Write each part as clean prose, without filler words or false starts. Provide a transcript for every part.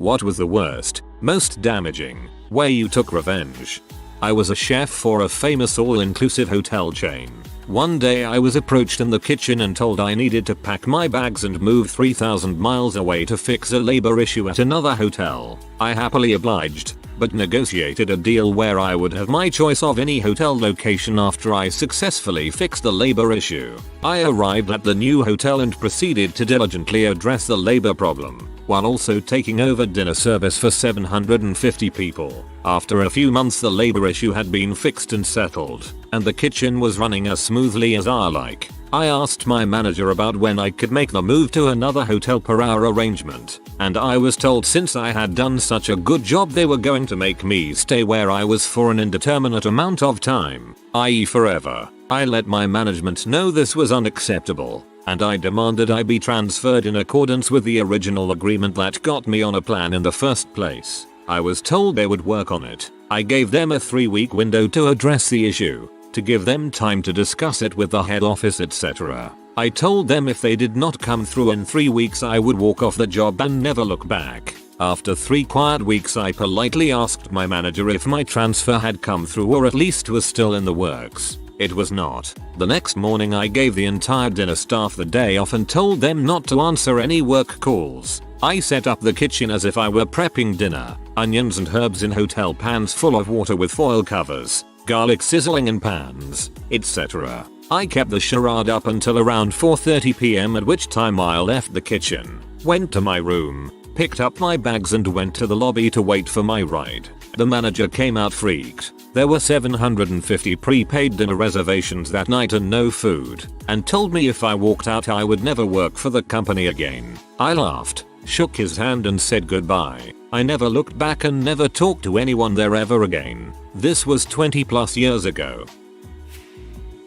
What was the worst, most damaging way you took revenge? I was a chef for a famous all-inclusive hotel chain. One day I was approached in the kitchen and told I needed to pack my bags and move 3,000 miles away to fix a labor issue at another hotel. I happily obliged, but negotiated a deal where I would have my choice of any hotel location after I successfully fixed the labor issue. I arrived at the new hotel and proceeded to diligently address the labor problem, while also taking over dinner service for 750 people. After a few months the labor issue had been fixed and settled, and the kitchen was running as smoothly as I like. I asked my manager about when I could make the move to another hotel per hour arrangement, and I was told since I had done such a good job they were going to make me stay where I was for an indeterminate amount of time, i.e. forever. I let my management know this was unacceptable, and I demanded I be transferred in accordance with the original agreement that got me on a plan in the first place. I was told they would work on it. I gave them a 3-week window to address the issue, to give them time to discuss it with the head office, etc. I told them if they did not come through in 3 weeks I would walk off the job and never look back. After 3 quiet weeks I politely asked my manager if my transfer had come through or at least was still in the works. It was not. The next morning I gave the entire dinner staff the day off and told them not to answer any work calls. I set up the kitchen as if I were prepping dinner, onions and herbs in hotel pans full of water with foil covers, garlic sizzling in pans, etc. I kept the charade up until around 4:30 p.m. at which time I left the kitchen, went to my room, picked up my bags and went to the lobby to wait for my ride. The manager came out freaked. There were 750 prepaid dinner reservations that night and no food, and told me if I walked out I would never work for the company again. I laughed, shook his hand and said goodbye. I never looked back and never talked to anyone there ever again. This was 20 plus years ago.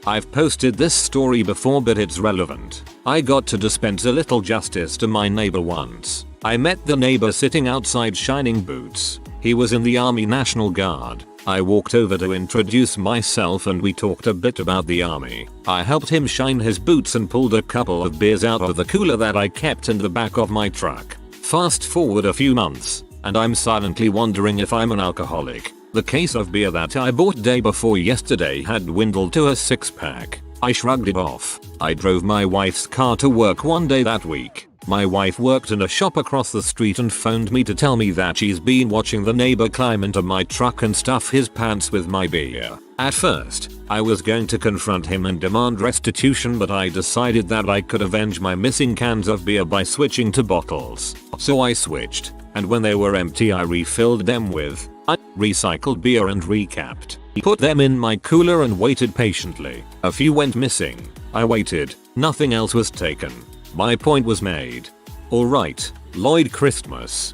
I've posted this story before but it's relevant. I got to dispense a little justice to my neighbor once. I met the neighbor sitting outside shining boots. He was in the Army National Guard. I walked over to introduce myself and we talked a bit about the army. I helped him shine his boots and pulled a couple of beers out of the cooler that I kept in the back of my truck. Fast forward a few months, and I'm silently wondering if I'm an alcoholic. The case of beer that I bought day before yesterday had dwindled to a 6-pack. I shrugged it off. I drove my wife's car to work one day that week. My wife worked in a shop across the street and phoned me to tell me that she's been watching the neighbor climb into my truck and stuff his pants with my beer. At first, I was going to confront him and demand restitution, but I decided that I could avenge my missing cans of beer by switching to bottles. So I switched, and when they were empty I refilled them with recycled beer and recapped. Put them in my cooler and waited patiently. A few went missing. I waited. Nothing else was taken. My point was made. Alright, Lloyd Christmas.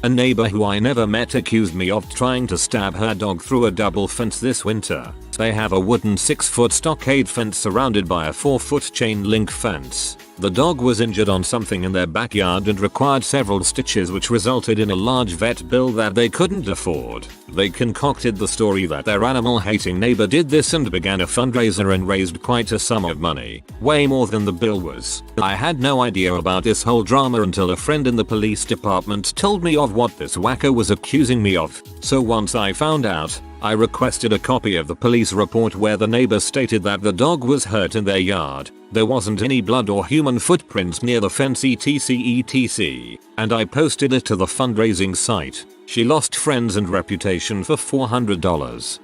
A neighbor who I never met accused me of trying to stab her dog through a double fence this winter. They have a wooden 6-foot stockade fence surrounded by a 4-foot chain link fence. The dog was injured on something in their backyard and required several stitches, which resulted in a large vet bill that they couldn't afford. They concocted the story that their animal-hating neighbor did this and began a fundraiser and raised quite a sum of money, way more than the bill was. I had no idea about this whole drama until a friend in the police department told me of what this wacko was accusing me of. So once I found out, I requested a copy of the police report where the neighbor stated that the dog was hurt in their yard. There wasn't any blood or human footprints near the fence etc, and I posted it to the fundraising site. She lost friends and reputation for $400.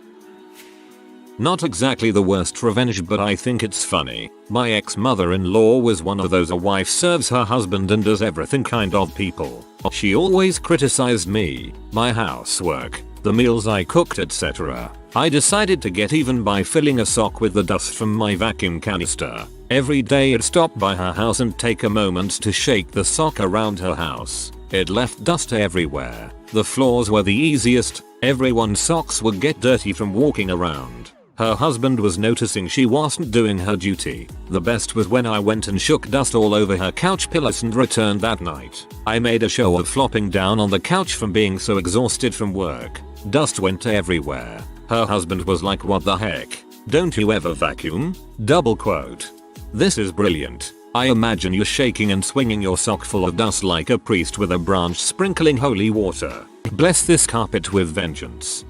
Not exactly the worst revenge, but I think it's funny. My ex-mother-in-law was one of those a wife serves her husband and does everything kind of people. She always criticized me, my housework, the meals I cooked, etc. I decided to get even by filling a sock with the dust from my vacuum canister. Every day I'd stop by her house and take a moment to shake the sock around her house. It left dust everywhere. The floors were the easiest. Everyone's socks would get dirty from walking around. Her husband was noticing she wasn't doing her duty. The best was when I went and shook dust all over her couch pillows and returned that night. I made a show of flopping down on the couch from being so exhausted from work. Dust went everywhere. Her husband was like, "What the heck? Don't you ever vacuum?" Double quote. This is brilliant. I imagine you shaking and swinging your sock full of dust like a priest with a branch sprinkling holy water. Bless this carpet with vengeance.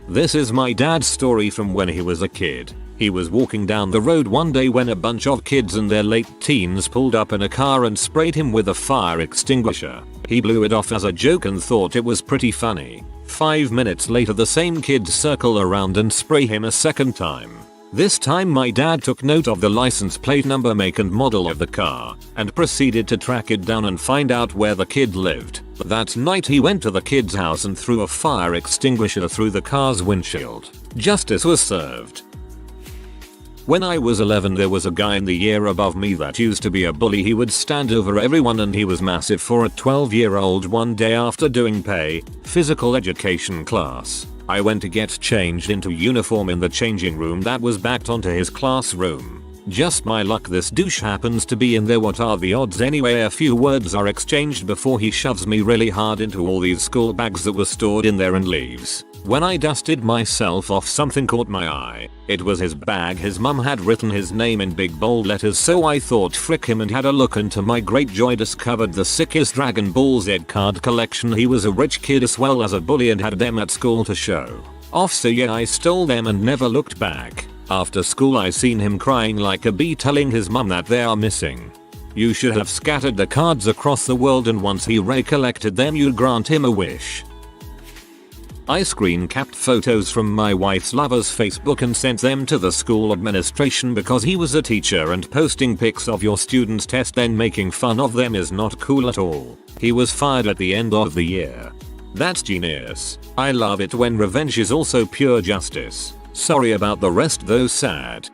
This is my dad's story from when he was a kid. He was walking down the road one day when a bunch of kids in their late teens pulled up in a car and sprayed him with a fire extinguisher. He blew it off as a joke and thought it was pretty funny. 5 minutes later the same kids circle around and spray him a second time. This time my dad took note of the license plate number, make and model of the car and proceeded to track it down and find out where the kid lived. That night he went to the kid's house and threw a fire extinguisher through the car's windshield. Justice was served. When I was 11 there was a guy in the year above me that used to be a bully. He would stand over everyone and he was massive for a 12-year-old. One day after doing physical education class, I went to get changed into uniform in the changing room that was backed onto his classroom. Just my luck this douche happens to be in there. What are the odds anyway? A few words are exchanged before he shoves me really hard into all these school bags that were stored in there and leaves. When I dusted myself off something caught my eye. It was his bag. His mum had written his name in big bold letters, so I thought frick him and had a look, and to my great joy discovered the sickest Dragon Ball Z card collection. He was a rich kid as well as a bully and had them at school to show off, so yeah, I stole them and never looked back. After school I seen him crying like a bee telling his mum that they are missing. You should have scattered the cards across the world and once he recollected them you'd grant him a wish. I screen capped photos from my wife's lover's Facebook and sent them to the school administration because he was a teacher and posting pics of your student's test then making fun of them is not cool at all. He was fired at the end of the year. That's genius. I love it when revenge is also pure justice. Sorry about the rest though, sad.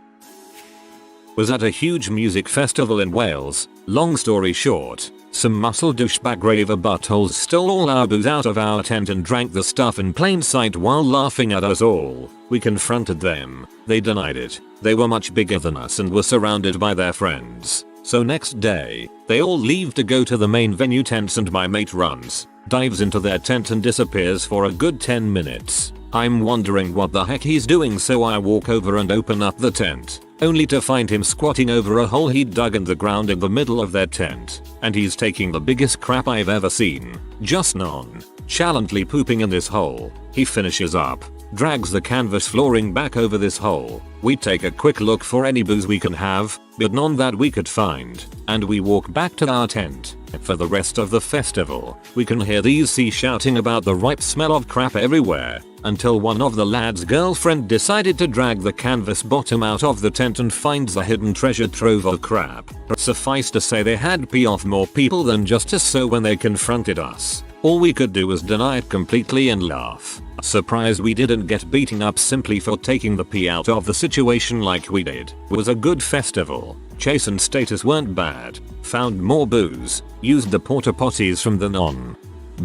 Was at a huge music festival in Wales. Long story short, some muscle douchebag raver buttholes stole all our booze out of our tent and drank the stuff in plain sight while laughing at us all. We confronted them. They denied it. They were much bigger than us and were surrounded by their friends. So next day, they all leave to go to the main venue tents and my mate runs, dives into their tent and disappears for a good 10 minutes. I'm wondering what the heck he's doing, so I walk over and open up the tent, only to find him squatting over a hole he'd dug in the ground in the middle of their tent, and he's taking the biggest crap I've ever seen, just nonchalantly pooping in this hole. He finishes up, drags the canvas flooring back over this hole. We take a quick look for any booze we can have, but none that we could find, and we walk back to our tent. For the rest of the festival, we can hear these C shouting about the ripe smell of crap everywhere, until one of the lad's girlfriend decided to drag the canvas bottom out of the tent and finds the hidden treasure trove of crap. Suffice to say they had pee off more people than justice, so when they confronted us, all we could do was deny it completely and laugh. Surprised we didn't get beaten up simply for taking the pee out of the situation like we did. Was a good festival. Chase and status weren't bad. Found more booze. Used the porta potties from the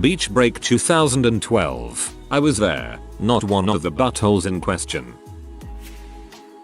Beach Break 2012. I was there, not one of the buttholes in question.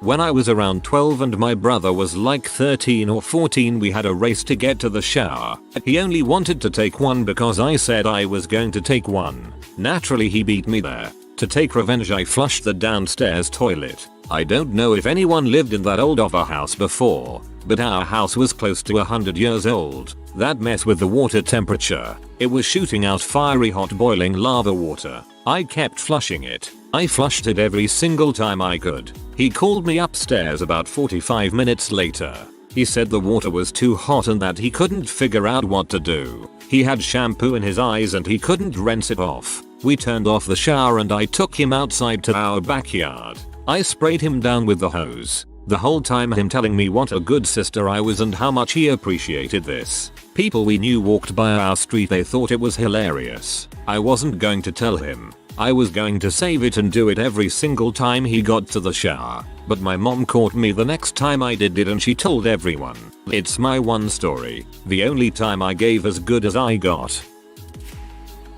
When I was around 12 and my brother was like 13 or 14, we had a race to get to the shower. He only wanted to take one because I said I was going to take one. Naturally he beat me there. To take revenge I flushed the downstairs toilet. I don't know if anyone lived in that old of a house before, but our house was close to 100 years old. That mess with the water temperature, it was shooting out fiery hot boiling lava water. I kept flushing it. I flushed it every single time I could. He called me upstairs about 45 minutes later. He said the water was too hot and that he couldn't figure out what to do. He had shampoo in his eyes and he couldn't rinse it off. We turned off the shower and I took him outside to our backyard. I sprayed him down with the hose. The whole time him telling me what a good sister I was and how much he appreciated this. People we knew walked by our street, they thought it was hilarious. I wasn't going to tell him. I was going to save it and do it every single time he got to the shower. But my mom caught me the next time I did it and she told everyone. It's my one story. The only time I gave as good as I got.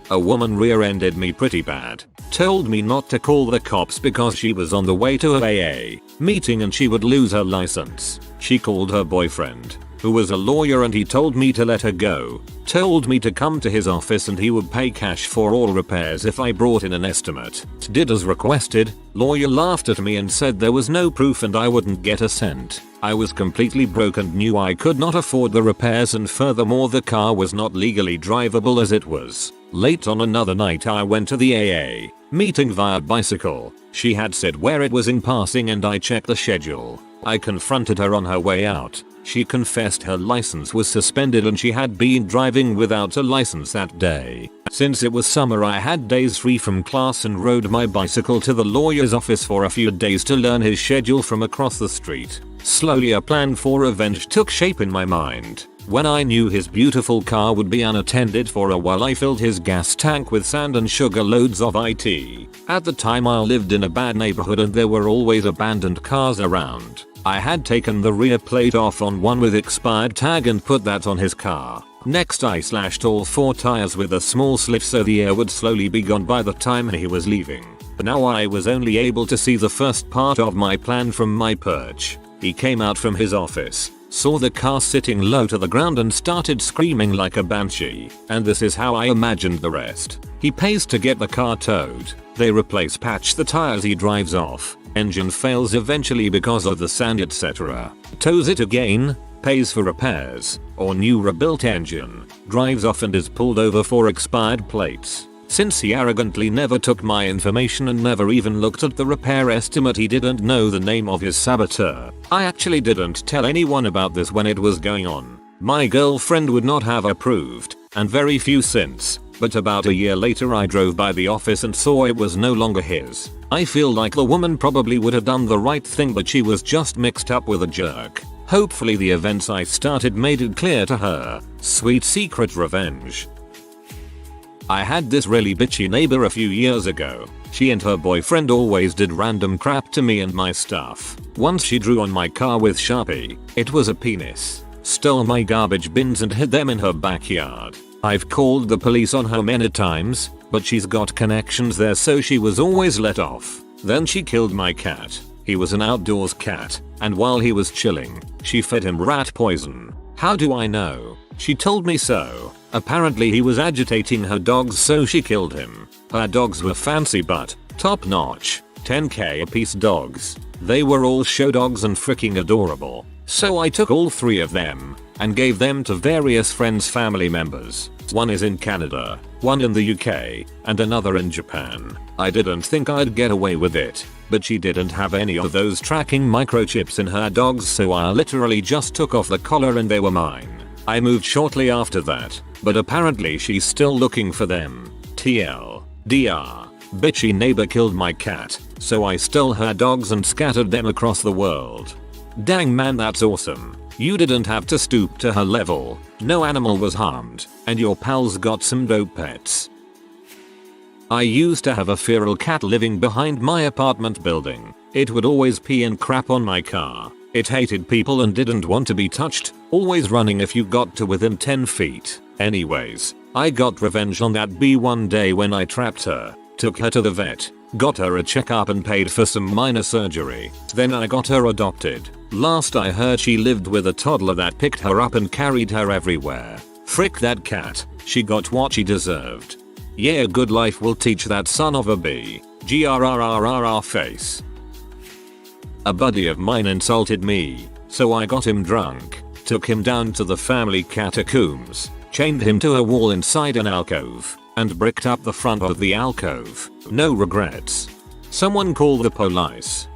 A woman rear-ended me pretty bad. Told me not to call the cops because she was on the way to a AA meeting and she would lose her license. She called her boyfriend. who was a lawyer, and he told me to let her go. Told me to come to his office and he would pay cash for all repairs if I brought in an estimate. Did as requested. Lawyer laughed at me and said there was no proof and I wouldn't get a cent. I was completely broke and knew I could not afford the repairs, and furthermore the car was not legally drivable as it was. Late on another night I went to the AA meeting via bicycle. She had said where it was in passing and I checked the schedule. I confronted her on her way out. She confessed her license was suspended and she had been driving without a license that day. Since it was summer I had days free from class and rode my bicycle to the lawyer's office for a few days to learn his schedule from across the street. Slowly a plan for revenge took shape in my mind. When I knew his beautiful car would be unattended for a while, I filled his gas tank with sand and sugar loads of IT. At the time I lived in a bad neighborhood and there were always abandoned cars around. I had taken the rear plate off on one with expired tag and put that on his car. Next I slashed all 4 tires with a small slit so the air would slowly be gone by the time he was leaving. Now I was only able to see the first part of my plan from my perch. He came out from his office, saw the car sitting low to the ground and started screaming like a banshee. And this is how I imagined the rest. He pays to get the car towed. They patch the tires, he drives off. Engine fails eventually because of the sand etc. Tows it again, pays for repairs, or new rebuilt engine, drives off and is pulled over for expired plates. Since he arrogantly never took my information and never even looked at the repair estimate, he didn't know the name of his saboteur. I actually didn't tell anyone about this when it was going on. My girlfriend would not have approved, and very few since. But about a year later I drove by the office and saw it was no longer his. I feel like the woman probably would have done the right thing, but she was just mixed up with a jerk. Hopefully the events I started made it clear to her. Sweet secret revenge. I had this really bitchy neighbor a few years ago. She and her boyfriend always did random crap to me and my stuff. Once she drew on my car with Sharpie. It was a penis. Stole my garbage bins and hid them in her backyard. I've called the police on her many times, but she's got connections there so she was always let off. Then she killed my cat. He was an outdoors cat, and while he was chilling, she fed him rat poison. How do I know? She told me so. Apparently he was agitating her dogs so she killed him. Her dogs were fancy but top notch, 10k a piece dogs. They were all show dogs and freaking adorable. So I took all 3 of them and gave them to various friends' family members. One is in Canada, one in the UK, and another in Japan. I didn't think I'd get away with it, but she didn't have any of those tracking microchips in her dogs, so I literally just took off the collar and they were mine. I moved shortly after that, but apparently she's still looking for them. TL. DR. Bitchy neighbor killed my cat, so I stole her dogs and scattered them across the world. Dang man, that's awesome. You didn't have to stoop to her level. No animal was harmed, and your pals got some dope pets. I used to have a feral cat living behind my apartment building. It would always pee and crap on my car. It hated people and didn't want to be touched, always running if you got to within 10 feet. Anyways, I got revenge on that bee one day when I trapped her, took her to the vet, got her a checkup and paid for some minor surgery. Then I got her adopted. Last I heard she lived with a toddler that picked her up and carried her everywhere. Frick that cat, she got what she deserved. Yeah, good life will teach that son of a bee. GRRRRR face. A buddy of mine insulted me, so I got him drunk, took him down to the family catacombs, chained him to a wall inside an alcove, and bricked up the front of the alcove. No regrets. Someone call the police.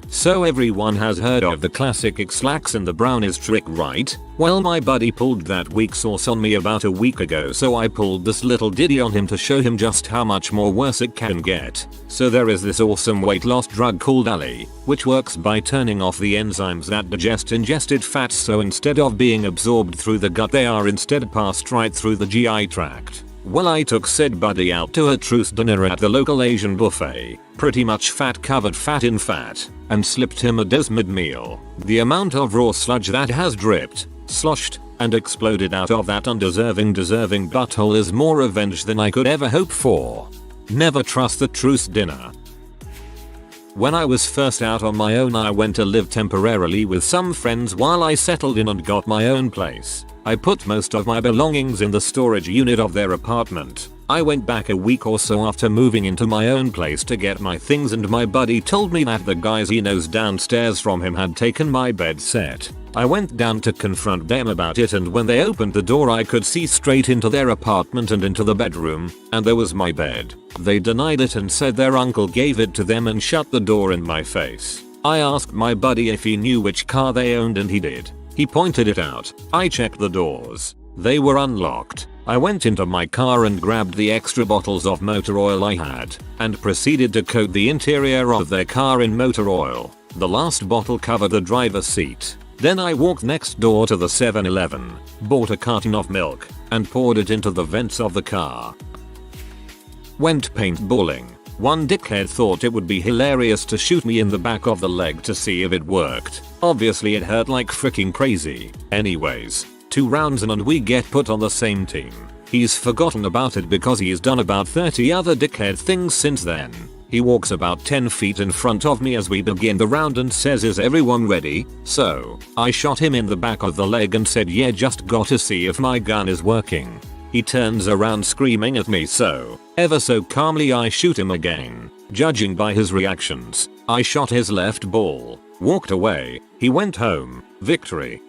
So everyone has heard of the classic X-lax and the brownies trick, right? Well, my buddy pulled that weak sauce on me about a week ago, so I pulled this little ditty on him to show him just how much more worse it can get. So there is this awesome weight loss drug called Ali, which works by turning off the enzymes that digest ingested fats, so instead of being absorbed through the gut they are instead passed right through the GI tract. Well, I took said buddy out to a truce dinner at the local Asian buffet, pretty much fat covered fat in fat, and slipped him a des mid-meal. The amount of raw sludge that has dripped, sloshed, and exploded out of that undeserving butthole is more revenge than I could ever hope for. Never trust the truce dinner. When I was first out on my own, I went to live temporarily with some friends while I settled in and got my own place. I put most of my belongings in the storage unit of their apartment. I went back a week or so after moving into my own place to get my things, and my buddy told me that the guys he knows downstairs from him had taken my bed set. I went down to confront them about it, and when they opened the door I could see straight into their apartment and into the bedroom, and there was my bed. They denied it and said their uncle gave it to them and shut the door in my face. I asked my buddy if he knew which car they owned, and he did. He pointed it out. I checked the doors. They were unlocked. I went into my car and grabbed the extra bottles of motor oil I had, and proceeded to coat the interior of their car in motor oil. The last bottle covered the driver's seat. Then I walked next door to the 7-Eleven, bought a carton of milk, and poured it into the vents of the car. Went paintballing. One dickhead thought it would be hilarious to shoot me in the back of the leg to see if it worked. Obviously it hurt like freaking crazy. Anyways, 2 rounds in and we get put on the same team. He's forgotten about it because he's done about 30 other dickhead things since then. He walks about 10 feet in front of me as we begin the round and says, "Is everyone ready?" So, I shot him in the back of the leg and said, "Yeah, just gotta see if my gun is working." He turns around screaming at me, so, ever so calmly I shoot him again. Judging by his reactions, I shot his left ball, walked away, he went home, victory.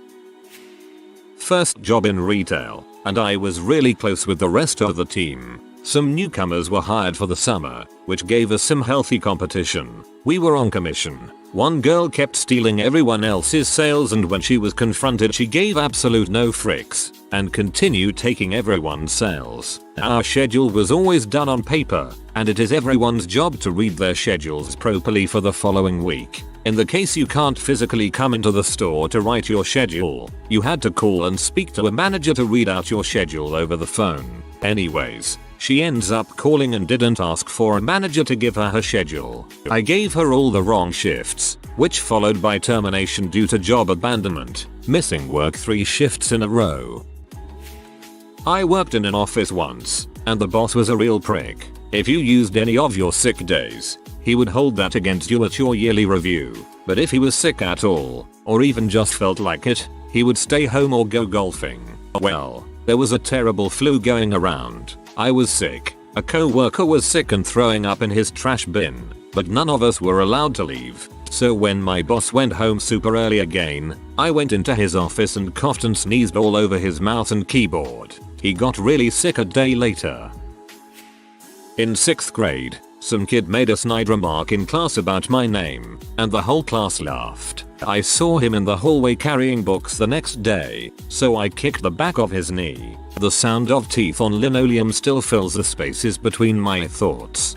First job in retail, and I was really close with the rest of the team. Some newcomers were hired for the summer, which gave us some healthy competition. We were on commission. One girl kept stealing everyone else's sales, and when she was confronted she gave absolute no fricks and continued taking everyone's sales. Our schedule was always done on paper, and it is everyone's job to read their schedules properly for the following week. In the case you can't physically come into the store to write your schedule, you had to call and speak to a manager to read out your schedule over the phone. Anyways, she ends up calling and didn't ask for a manager to give her schedule. I gave her all the wrong shifts, which followed by termination due to job abandonment, missing work 3 shifts in a row. I worked in an office once, and the boss was a real prick. If you used any of your sick days, he would hold that against you at your yearly review. But if he was sick at all, or even just felt like it, he would stay home or go golfing. Well, there was a terrible flu going around. I was sick, a co-worker was sick and throwing up in his trash bin, but none of us were allowed to leave. So when my boss went home super early again, I went into his office and coughed and sneezed all over his mouse and keyboard. He got really sick a day later. In 6th grade, some kid made a snide remark in class about my name, and the whole class laughed. I saw him in the hallway carrying books the next day, so I kicked the back of his knee. The sound of teeth on linoleum still fills the spaces between my thoughts.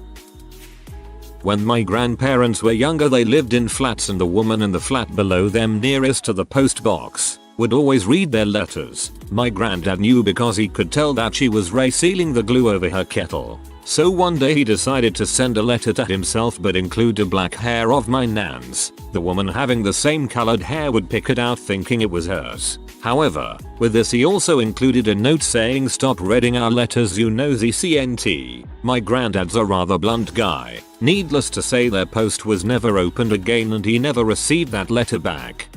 When my grandparents were younger, they lived in flats, and the woman in the flat below them nearest to the post box would always read their letters. My granddad knew because he could tell that she was resealing the glue over her kettle. So one day he decided to send a letter to himself but include a black hair of my nan's. The woman having the same colored hair would pick it out thinking it was hers. However, with this he also included a note saying, "Stop reading our letters, you nosy CNT." My granddad's a rather blunt guy. Needless to say, their post was never opened again and he never received that letter back.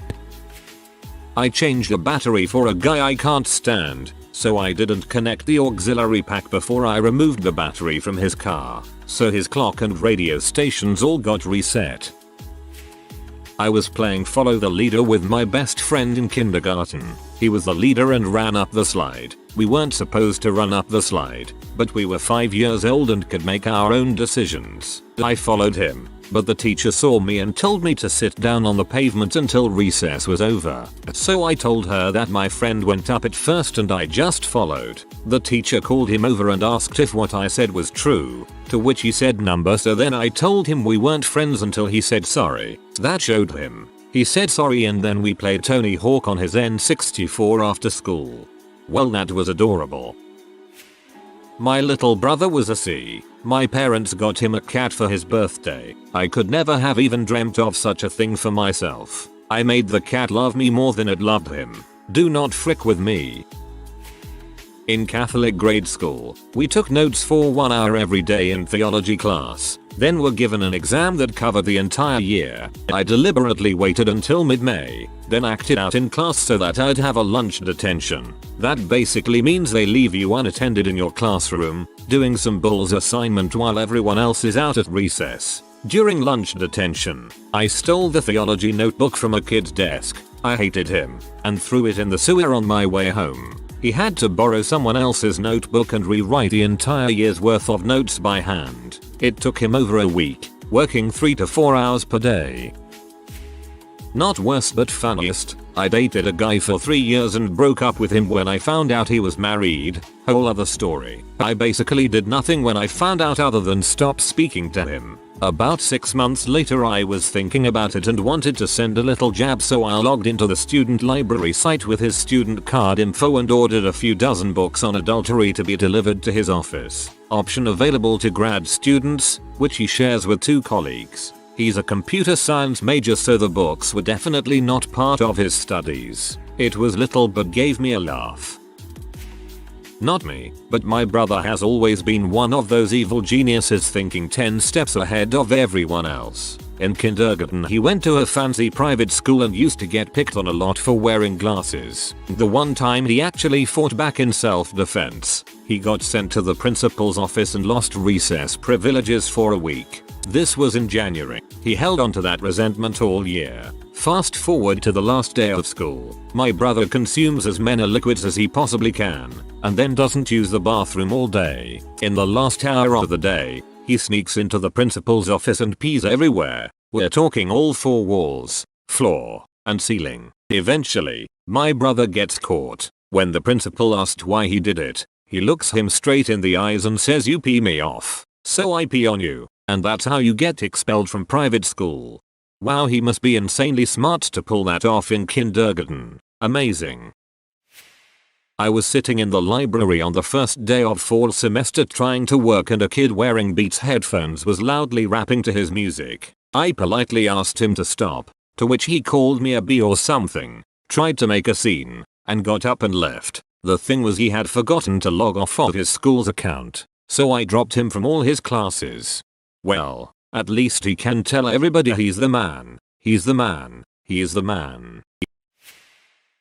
I changed a battery for a guy I can't stand, so I didn't connect the auxiliary pack before I removed the battery from his car, so his clock and radio stations all got reset. I was playing follow the leader with my best friend in kindergarten. He was the leader and ran up the slide. We weren't supposed to run up the slide, but we were 5 years old and could make our own decisions. I followed him, but the teacher saw me and told me to sit down on the pavement until recess was over. So I told her that my friend went up it first and I just followed. The teacher called him over and asked if what I said was true, to which he said number, so then I told him we weren't friends until he said sorry. That showed him. He said sorry and then we played Tony Hawk on his N64 after school. Well, that was adorable. My little brother was a C. My parents got him a cat for his birthday. I could never have even dreamt of such a thing for myself. I made the cat love me more than it loved him. Do not frick with me. In Catholic grade school, we took notes for 1 hour every day in theology class. then were given an exam that covered the entire year. I deliberately waited until mid-May, then acted out in class so that I'd have a lunch detention. That basically means they leave you unattended in your classroom, doing some bull's assignment while everyone else is out at recess. During lunch detention, I stole the theology notebook from a kid's desk. I hated him, and threw it in the sewer on my way home. He had to borrow someone else's notebook and rewrite the entire year's worth of notes by hand. It took him over a week, working 3 to 4 hours per day. Not worst but funniest, I dated a guy for 3 years and broke up with him when I found out he was married. Whole other story. I basically did nothing when I found out other than stop speaking to him. About 6 months later I was thinking about it and wanted to send a little jab, so I logged into the student library site with his student card info and ordered a few dozen books on adultery to be delivered to his office. Option available to grad students, which he shares with 2 colleagues. He's a computer science major, so the books were definitely not part of his studies. It was little but gave me a laugh. Not me, but my brother has always been one of those evil geniuses thinking 10 steps ahead of everyone else. In kindergarten he went to a fancy private school and used to get picked on a lot for wearing glasses. The one time he actually fought back in self-defense, he got sent to the principal's office and lost recess privileges for a week. This was in January. He held on to that resentment all year. Fast forward to the last day of school. My brother consumes as many liquids as he possibly can, and then doesn't use the bathroom all day. In the last hour of the day, he sneaks into the principal's office and pees everywhere. We're talking all 4 walls, floor, and ceiling. Eventually, my brother gets caught. When the principal asked why he did it, he looks him straight in the eyes and says, "You pee me off, so I pee on you." And that's how you get expelled from private school. Wow, he must be insanely smart to pull that off in kindergarten. Amazing. I was sitting in the library on the first day of fall semester trying to work, and a kid wearing Beats headphones was loudly rapping to his music. I politely asked him to stop, to which he called me a B or something, tried to make a scene, and got up and left. The thing was, he had forgotten to log off of his school's account, so I dropped him from all his classes. Well, at least he can tell everybody he's the man. He's the man. He's the man.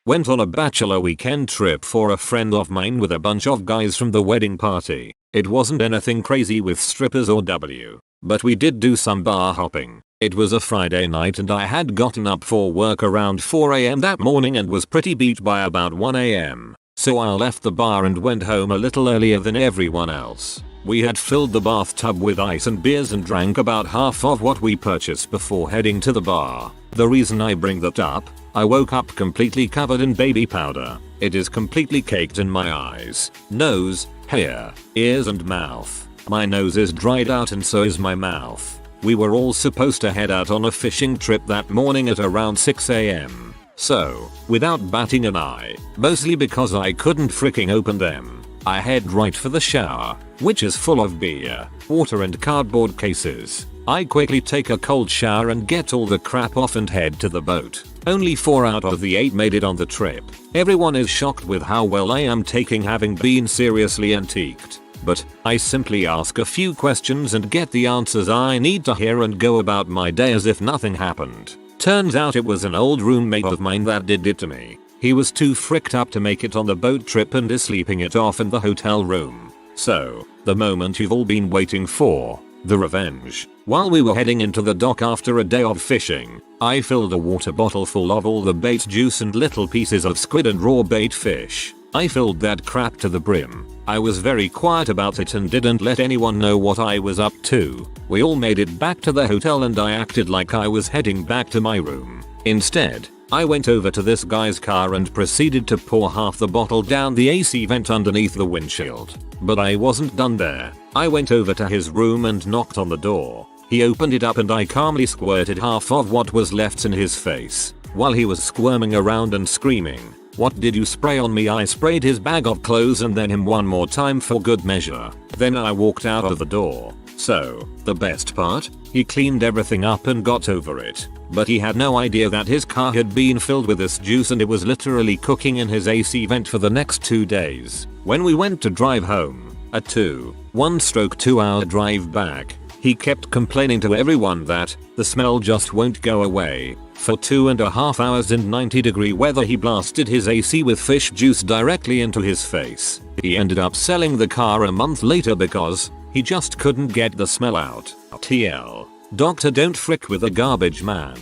Went on a bachelor weekend trip for a friend of mine with a bunch of guys from the wedding party. It wasn't anything crazy with strippers or W, but we did do some bar hopping. It was a Friday night and I had gotten up for work around 4 AM that morning and was pretty beat by about 1 AM. So I left the bar and went home a little earlier than everyone else. We had filled the bathtub with ice and beers and drank about half of what we purchased before heading to the bar. The reason I bring that up, I woke up completely covered in baby powder. It is completely caked in my eyes, nose, hair, ears and mouth. My nose is dried out and so is my mouth. We were all supposed to head out on a fishing trip that morning at around 6 AM. So, without batting an eye, mostly because I couldn't freaking open them, I head right for the shower, which is full of beer, water and cardboard cases. I quickly take a cold shower and get all the crap off and head to the boat. Only 4 out of the 8 made it on the trip. Everyone is shocked with how well I am taking having been seriously antiqued. But I simply ask a few questions and get the answers I need to hear and go about my day as if nothing happened. Turns out it was an old roommate of mine that did it to me. He was too fricked up to make it on the boat trip and is sleeping it off in the hotel room. So, the moment you've all been waiting for, the revenge. While we were heading into the dock after a day of fishing, I filled a water bottle full of all the bait juice and little pieces of squid and raw bait fish. I filled that crap to the brim. I was very quiet about it and didn't let anyone know what I was up to. We all made it back to the hotel and I acted like I was heading back to my room. Instead, I went over to this guy's car and proceeded to pour half the bottle down the AC vent underneath the windshield. But I wasn't done there. I went over to his room and knocked on the door. He opened it up and I calmly squirted half of what was left in his face. While he was squirming around and screaming, "What did you spray on me?" I sprayed his bag of clothes and then him one more time for good measure. Then I walked out of the door. So, the best part? He cleaned everything up and got over it. But he had no idea that his car had been filled with this juice and it was literally cooking in his AC vent for the next 2 days. When we went to drive home, a 1-2 hour drive back, He kept complaining to everyone that the smell just won't go away. For 2.5 hours in 90-degree weather he blasted his AC with fish juice directly into his face. He ended up selling the car a month later because he just couldn't get the smell out. TL. Doctor, don't frick with a garbage man.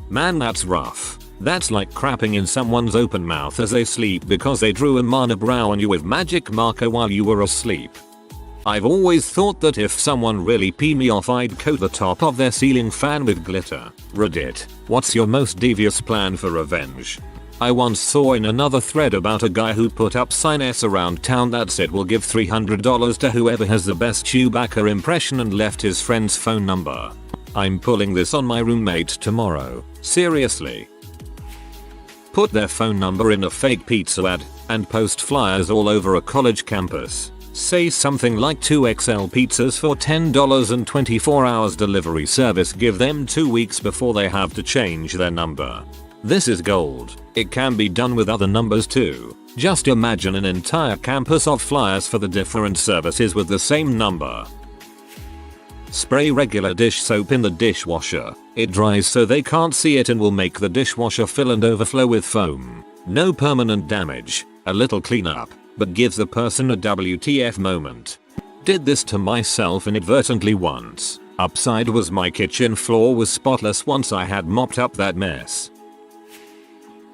Man, that's rough. That's like crapping in someone's open mouth as they sleep because they drew a monobrow on you with magic marker while you were asleep. I've always thought that if someone really pee me off, I'd coat the top of their ceiling fan with glitter. Reddit. What's your most devious plan for revenge? I once saw in another thread about a guy who put up signs around town that said we'll give $300 to whoever has the best Chewbacca impression and left his friend's phone number. I'm pulling this on my roommate tomorrow. Seriously. Put their phone number in a fake pizza ad and post flyers all over a college campus. Say something like 2XL pizzas for $10 and 24 hours delivery service. Give them 2 weeks before they have to change their number. This is gold. It can be done with other numbers too. Just imagine an entire campus of flyers for the different services with the same number. Spray regular dish soap in the dishwasher. It dries so they can't see it and will make the dishwasher fill and overflow with foam. No permanent damage. A little cleanup, but gives the person a WTF moment. Did this to myself inadvertently once. Upside was my kitchen floor was spotless once I had mopped up that mess.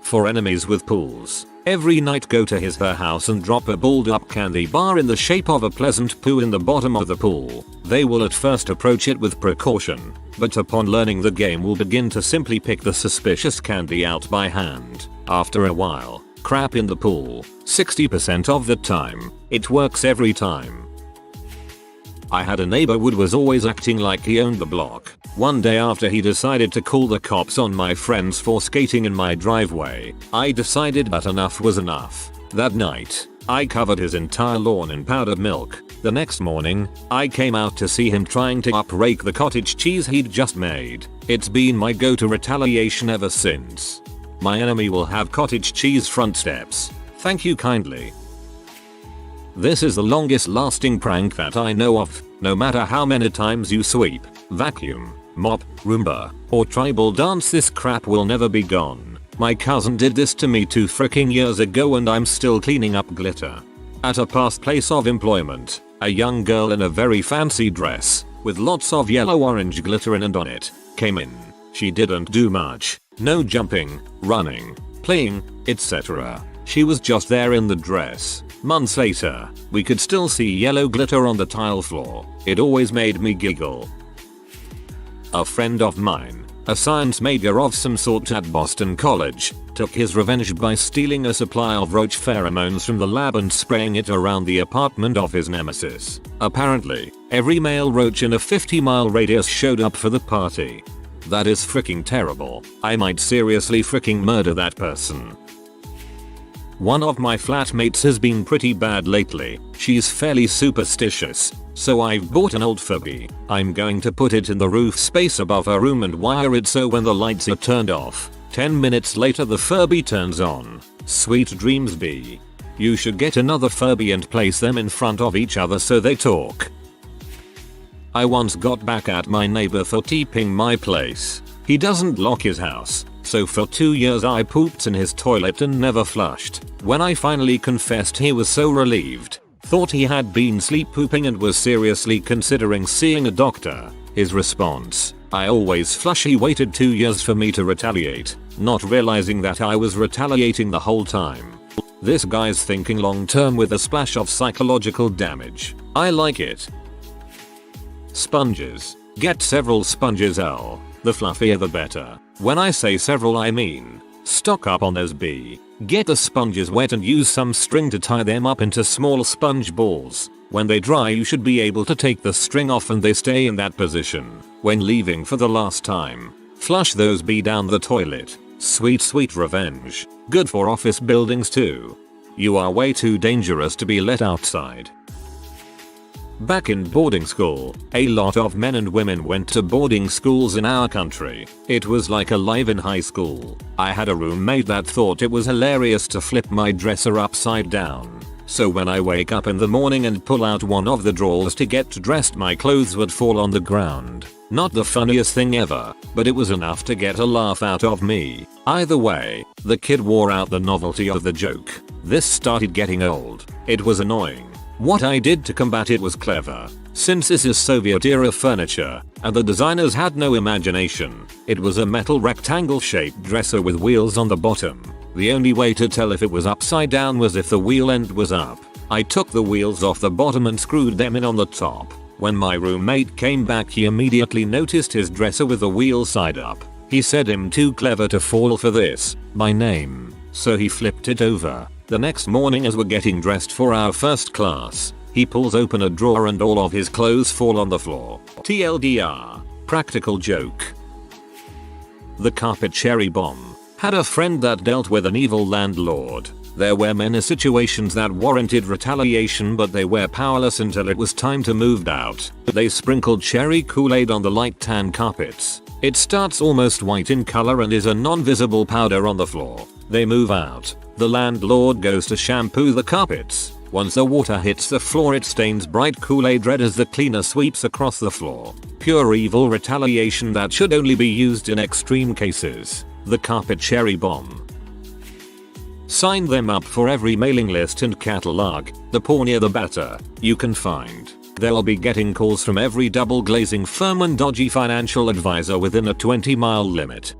For enemies with pools. Every night go to his/her house and drop a balled up candy bar in the shape of a pleasant poo in the bottom of the pool. They will at first approach it with precaution, but upon learning the game will begin to simply pick the suspicious candy out by hand. After a while, crap in the pool. 60% of the time, it works every time. I had a neighbor who was always acting like he owned the block. One day after he decided to call the cops on my friends for skating in my driveway, I decided that enough was enough. That night, I covered his entire lawn in powdered milk. The next morning, I came out to see him trying to uprake the cottage cheese he'd just made. It's been my go-to retaliation ever since. My enemy will have cottage cheese front steps. Thank you kindly. This is the longest lasting prank that I know of. No matter how many times you sweep, vacuum, mop, Roomba, or tribal dance, this crap will never be gone. My cousin did this to me 2 freaking years ago and I'm still cleaning up glitter. At a past place of employment, a young girl in a very fancy dress, with lots of yellow-orange glitter in and on it, came in. She didn't do much. No jumping, running, playing, etc. She was just there in the dress. Months later, we could still see yellow glitter on the tile floor. It always made me giggle. A friend of mine, a science major of some sort at Boston College, took his revenge by stealing a supply of roach pheromones from the lab and spraying it around the apartment of his nemesis. Apparently, every male roach in a 50-mile radius showed up for the party. That is freaking terrible. I might seriously freaking murder that person. One of my flatmates has been pretty bad lately. She's fairly superstitious, so I've bought an old Furby. I'm going to put it in the roof space above her room and wire it so when the lights are turned off, 10 minutes later the Furby turns on. Sweet dreams, B. You should get another Furby and place them in front of each other so they talk. I once got back at my neighbor for TPing my place. He doesn't lock his house, so for 2 years I pooped in his toilet and never flushed. When I finally confessed, he was so relieved. Thought he had been sleep pooping and was seriously considering seeing a doctor. His response: I always flush. He waited 2 years for me to retaliate, not realizing that I was retaliating the whole time. This guy's thinking long term with a splash of psychological damage. I like it. Sponges. Get several sponges L. The fluffier the better. When I say several I mean, stock up on those B. Get the sponges wet and use some string to tie them up into small sponge balls. When they dry you should be able to take the string off and they stay in that position. When leaving for the last time, flush those B down the toilet. Sweet sweet revenge. Good for office buildings too. You are way too dangerous to be let outside. Back in boarding school, a lot of men and women went to boarding schools in our country. It was like alive in high school. I had a roommate that thought it was hilarious to flip my dresser upside down. So when I wake up in the morning and pull out one of the drawers to get dressed, my clothes would fall on the ground. Not the funniest thing ever, but it was enough to get a laugh out of me. Either way, the kid wore out the novelty of the joke. This started getting old. It was annoying. What I did to combat it was clever. Since this is Soviet era furniture, and the designers had no imagination, it was a metal rectangle shaped dresser with wheels on the bottom. The only way to tell if it was upside down was if the wheel end was up. I took the wheels off the bottom and screwed them in on the top. When my roommate came back, he immediately noticed his dresser with the wheel side up. He said I'm too clever to fall for this, my name. So he flipped it over. The next morning as we're getting dressed for our first class, he pulls open a drawer and all of his clothes fall on the floor. TLDR. Practical joke. The carpet cherry bomb. Had a friend that dealt with an evil landlord. There were many situations that warranted retaliation, but they were powerless until it was time to move out. They sprinkled cherry Kool-Aid on the light tan carpets. It starts almost white in color and is a non-visible powder on the floor. They move out. The landlord goes to shampoo the carpets. Once the water hits the floor, it stains bright Kool-Aid red as the cleaner sweeps across the floor. Pure evil retaliation that should only be used in extreme cases. The carpet cherry bomb. Sign them up for every mailing list and catalog. The pornier the better you can find. They'll be getting calls from every double glazing firm and dodgy financial advisor within a 20-mile limit.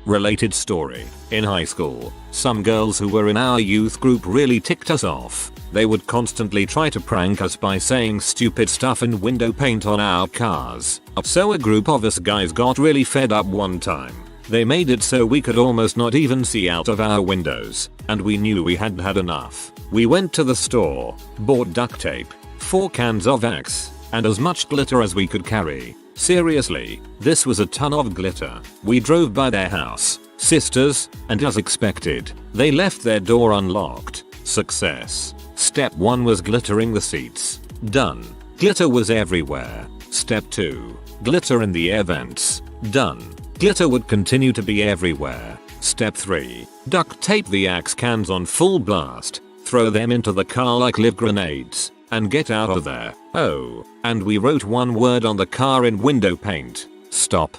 Related story. In high school, some girls who were in our youth group really ticked us off. They would constantly try to prank us by saying stupid stuff and window paint on our cars. So a group of us guys got really fed up one time. They made it so we could almost not even see out of our windows, and we knew we had had enough. We went to the store, bought duct tape, 4 cans of Axe, and as much glitter as we could carry. Seriously, this was a ton of glitter. We drove by their house, sisters, and as expected, they left their door unlocked. Success. Step 1 was glittering the seats. Done. Glitter was everywhere. Step 2. Glitter in the air vents. Done. Glitter would continue to be everywhere. Step 3. Duct tape the Axe cans on full blast. Throw them into the car like live grenades. And get out of there. Oh, and we wrote one word on the car in window paint. Stop.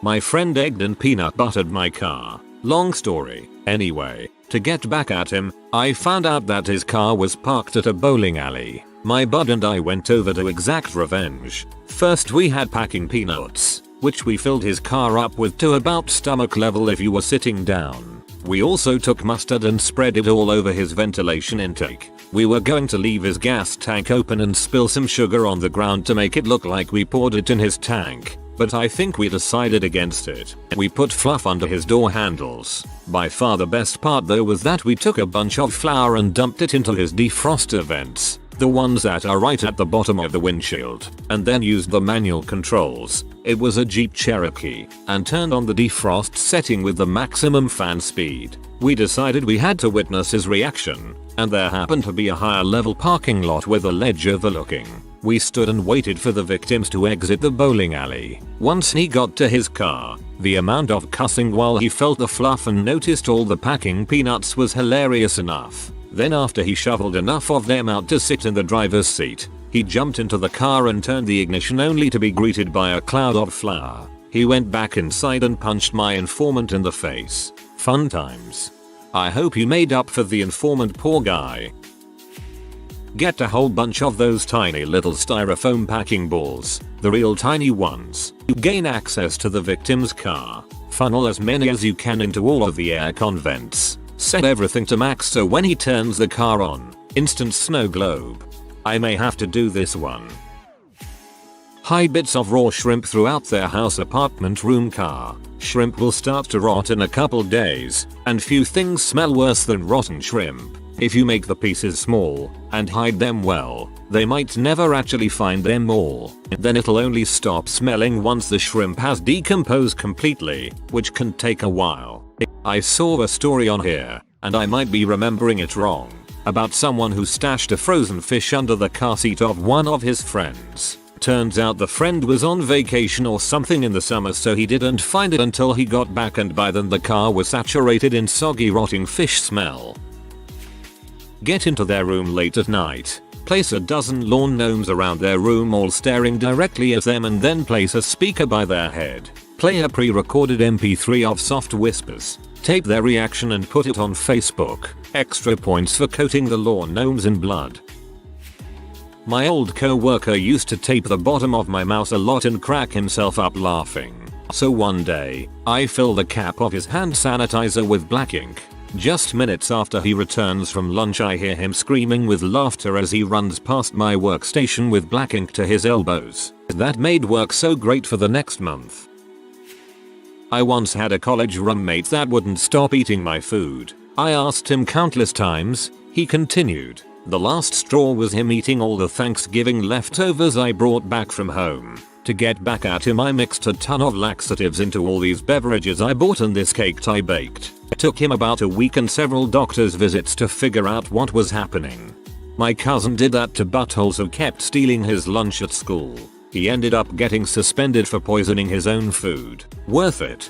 My friend egged and peanut buttered my car. Long story. Anyway, to get back at him, I found out that his car was parked at a bowling alley. My bud and I went over to exact revenge. First we had packing peanuts, which we filled his car up with to about stomach level if you were sitting down. We also took mustard and spread it all over his ventilation intake. We were going to leave his gas tank open and spill some sugar on the ground to make it look like we poured it in his tank, but I think we decided against it. We put fluff under his door handles. By far the best part though was that we took a bunch of flour and dumped it into his defroster vents, the ones that are right at the bottom of the windshield, and then used the manual controls. It was a Jeep Cherokee, and turned on the defrost setting with the maximum fan speed. We decided we had to witness his reaction, and there happened to be a higher level parking lot with a ledge overlooking. We stood and waited for the victims to exit the bowling alley. Once he got to his car, the amount of cussing while he felt the fluff and noticed all the packing peanuts was hilarious enough. Then after he shoveled enough of them out to sit in the driver's seat, he jumped into the car and turned the ignition only to be greeted by a cloud of flour. He went back inside and punched my informant in the face. Fun times. I hope you made up for the informant, poor guy. Get a whole bunch of those tiny little styrofoam packing balls, the real tiny ones. You gain access to the victim's car. Funnel as many as you can into all of the aircon vents. Set everything to max so when he turns the car on, instant snow globe. I may have to do this one. Hide bits of raw shrimp throughout their house, apartment, room, car. Shrimp will start to rot in a couple days, and few things smell worse than rotten shrimp. If you make the pieces small and hide them well, they might never actually find them all. Then it'll only stop smelling once the shrimp has decomposed completely, which can take a while. I saw a story on here, and I might be remembering it wrong, about someone who stashed a frozen fish under the car seat of one of his friends. Turns out the friend was on vacation or something in the summer, so he didn't find it until he got back, and by then the car was saturated in soggy rotting fish smell. Get into their room late at night. Place a dozen lawn gnomes around their room all staring directly at them and then place a speaker by their head. Play a pre-recorded MP3 of soft whispers. Tape their reaction and put it on Facebook. Extra points for coating the lawn gnomes in blood. My old co-worker used to tape the bottom of my mouth a lot and crack himself up laughing. So one day, I fill the cap of his hand sanitizer with black ink. Just minutes after he returns from lunch I hear him screaming with laughter as he runs past my workstation with black ink to his elbows. That made work so great for the next month. I once had a college roommate that wouldn't stop eating my food. I asked him countless times, he continued. The last straw was him eating all the Thanksgiving leftovers I brought back from home. To get back at him I mixed a ton of laxatives into all these beverages I bought and this cake I baked. It took him about a week and several doctor's visits to figure out what was happening. My cousin did that to buttholes who kept stealing his lunch at school. He ended up getting suspended for poisoning his own food. Worth it.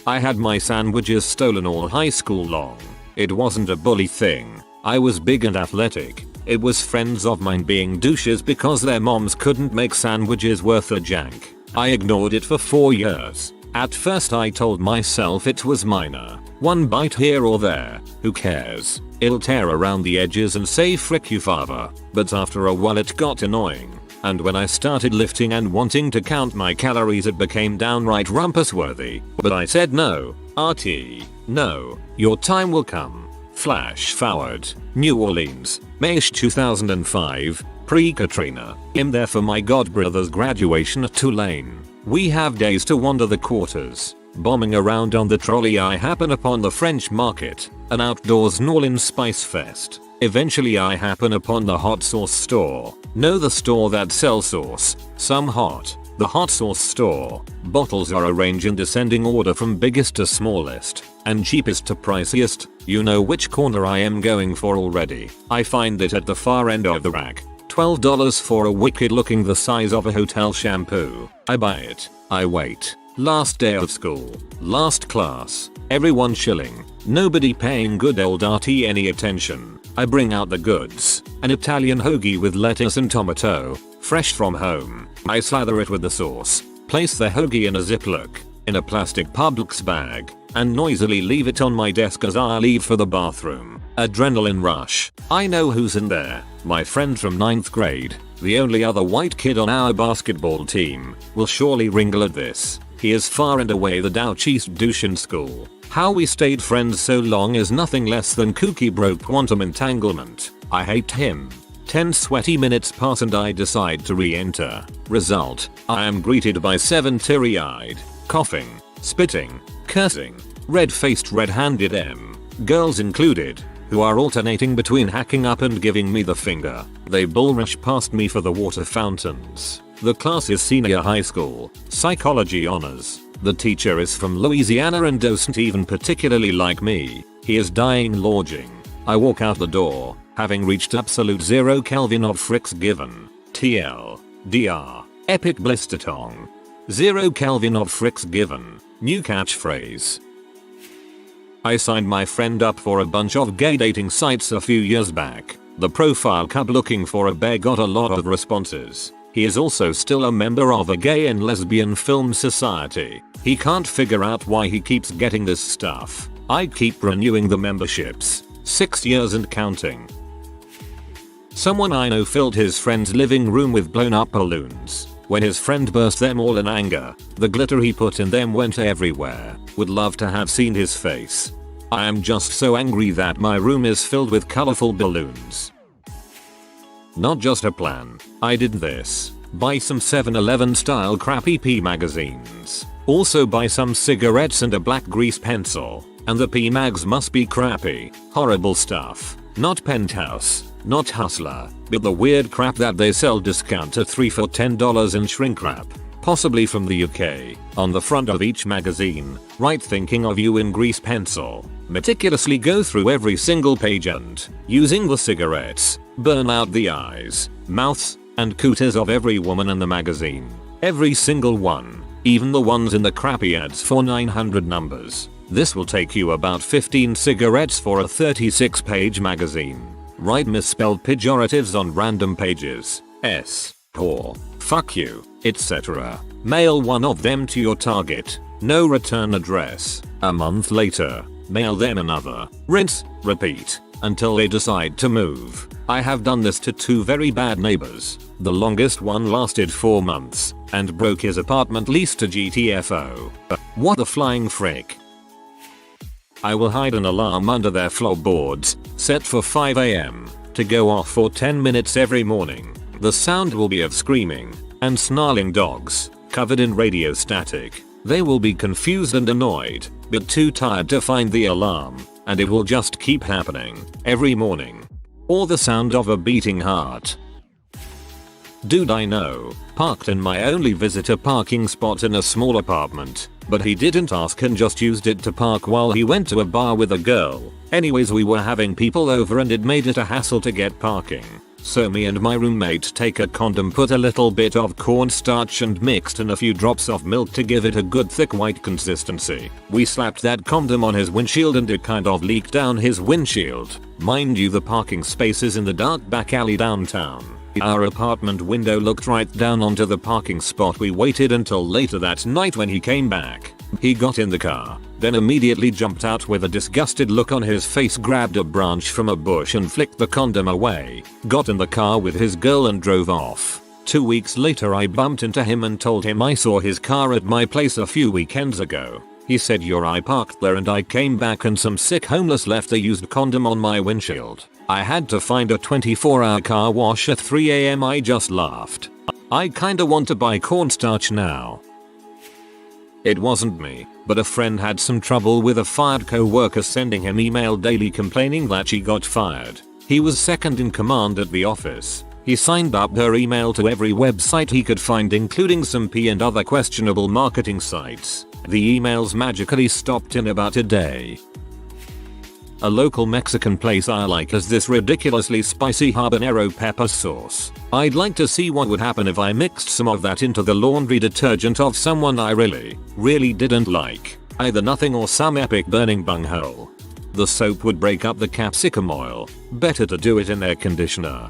I had my sandwiches stolen all high school long. It wasn't a bully thing. I was big and athletic. It was friends of mine being douches because their moms couldn't make sandwiches worth a jank. I ignored it for 4 years. At first I told myself it was minor. One bite here or there, who cares? It'll tear around the edges and say frick you father. But after a while it got annoying. And when I started lifting and wanting to count my calories it became downright rumpus-worthy. But I said no. RT. No. Your time will come. Flash forward. New Orleans. May 2005. Pre-Katrina. I'm there for my godbrother's graduation at Tulane. We have days to wander the quarters. Bombing around on the trolley I happen upon the French Market, an outdoors New Orleans spice fest. Eventually I happen upon the hot sauce store. Know the store that sells sauce, some hot. The hot sauce store. Bottles are arranged in descending order from biggest to smallest, and cheapest to priciest. You know which corner I am going for already. I find it at the far end of the rack. $12 for a wicked looking the size of a hotel shampoo. I buy it. I wait. Last day of school. Last class. Everyone chilling. Nobody paying good old RT any attention. I bring out the goods. An Italian hoagie with lettuce and tomato. Fresh from home. I slather it with the sauce. Place the hoagie in a Ziploc. In a plastic Publix bag. And noisily leave it on my desk as I leave for the bathroom. Adrenaline rush. I know who's in there. My friend from 9th grade. The only other white kid on our basketball team. Will surely wrinkle at this. He is far and away the douchiest douche in school. How we stayed friends so long is nothing less than kooky bro quantum entanglement. I hate him. 10 sweaty minutes pass and I decide to re-enter. Result, I am greeted by 7 teary-eyed, coughing, spitting, cursing, red-faced red-handed girls included, who are alternating between hacking up and giving me the finger. They bull rush past me for the water fountains. The class is senior high school, psychology honors. The teacher is from Louisiana and doesn't even particularly like me. He is dying lodging. I walk out the door, having reached absolute 0 Kelvin of fricks given. TL. DR. Epic blister tongue. 0 Kelvin of fricks given. New catchphrase. I signed my friend up for a bunch of gay dating sites a few years back. The profile cub looking for a bear got a lot of responses. He is also still a member of a gay and lesbian film society. He can't figure out why he keeps getting this stuff. I keep renewing the memberships. 6 years and counting. Someone I know filled his friend's living room with blown up balloons. When his friend burst them all in anger, the glitter he put in them went everywhere. Would love to have seen his face. I am just so angry that my room is filled with colorful balloons. Not just a plan. I did this. Buy some 7-Eleven style crappy P magazines. Also buy some cigarettes and a black grease pencil. And the P mags must be crappy, horrible stuff. Not Penthouse, not Hustler, but the weird crap that they sell discount at 3 for $10 in shrink wrap. Possibly from the UK. On the front of each magazine, write thinking of you in grease pencil. Meticulously go through every single page and, using the cigarettes, burn out the eyes, mouths, and cooties of every woman in the magazine. Every single one. Even the ones in the crappy ads for 900 numbers. This will take you about 15 cigarettes for a 36-page magazine. Write misspelled pejoratives on random pages. S. Whore. Fuck you, etc. Mail one of them to your target. No return address. A month later, mail them another. Rinse, repeat, until they decide to move. I have done this to 2 very bad neighbors. The longest one lasted 4 months and broke his apartment lease to GTFO. What the flying frick? I will hide an alarm under their floorboards, set for 5 AM, to go off for 10 minutes every morning. The sound will be of screaming and snarling dogs, covered in radio static. They will be confused and annoyed, but too tired to find the alarm, and it will just keep happening every morning. Or the sound of a beating heart. Dude I know, parked in my only visitor parking spot in a small apartment, but he didn't ask and just used it to park while he went to a bar with a girl. Anyways, we were having people over and it made it a hassle to get parking. So me and my roommate take a condom, put a little bit of cornstarch and mixed in a few drops of milk to give it a good thick white consistency. We slapped that condom on his windshield and it kind of leaked down his windshield. Mind you, the parking space is in the dark back alley downtown. Our apartment window looked right down onto the parking spot. We waited until later that night when he came back. He got in the car, then immediately jumped out with a disgusted look on his face, grabbed a branch from a bush and flicked the condom away, got in the car with his girl and drove off. 2 weeks later I bumped into him and told him I saw his car at my place a few weekends ago. He said, I parked there and I came back and some sick homeless left a used condom on my windshield. I had to find a 24-hour car wash at 3 AM. I just laughed. I kinda want to buy cornstarch now. It wasn't me, but a friend had some trouble with a fired co-worker sending him email daily complaining that she got fired. He was second in command at the office. He signed up her email to every website he could find, including some P and other questionable marketing sites. The emails magically stopped in about a day. A local Mexican place I like has this ridiculously spicy habanero pepper sauce. I'd like to see what would happen if I mixed some of that into the laundry detergent of someone I really didn't like. Either nothing or some epic burning bunghole. The soap would break up the capsicum oil. Better to do it in air conditioner.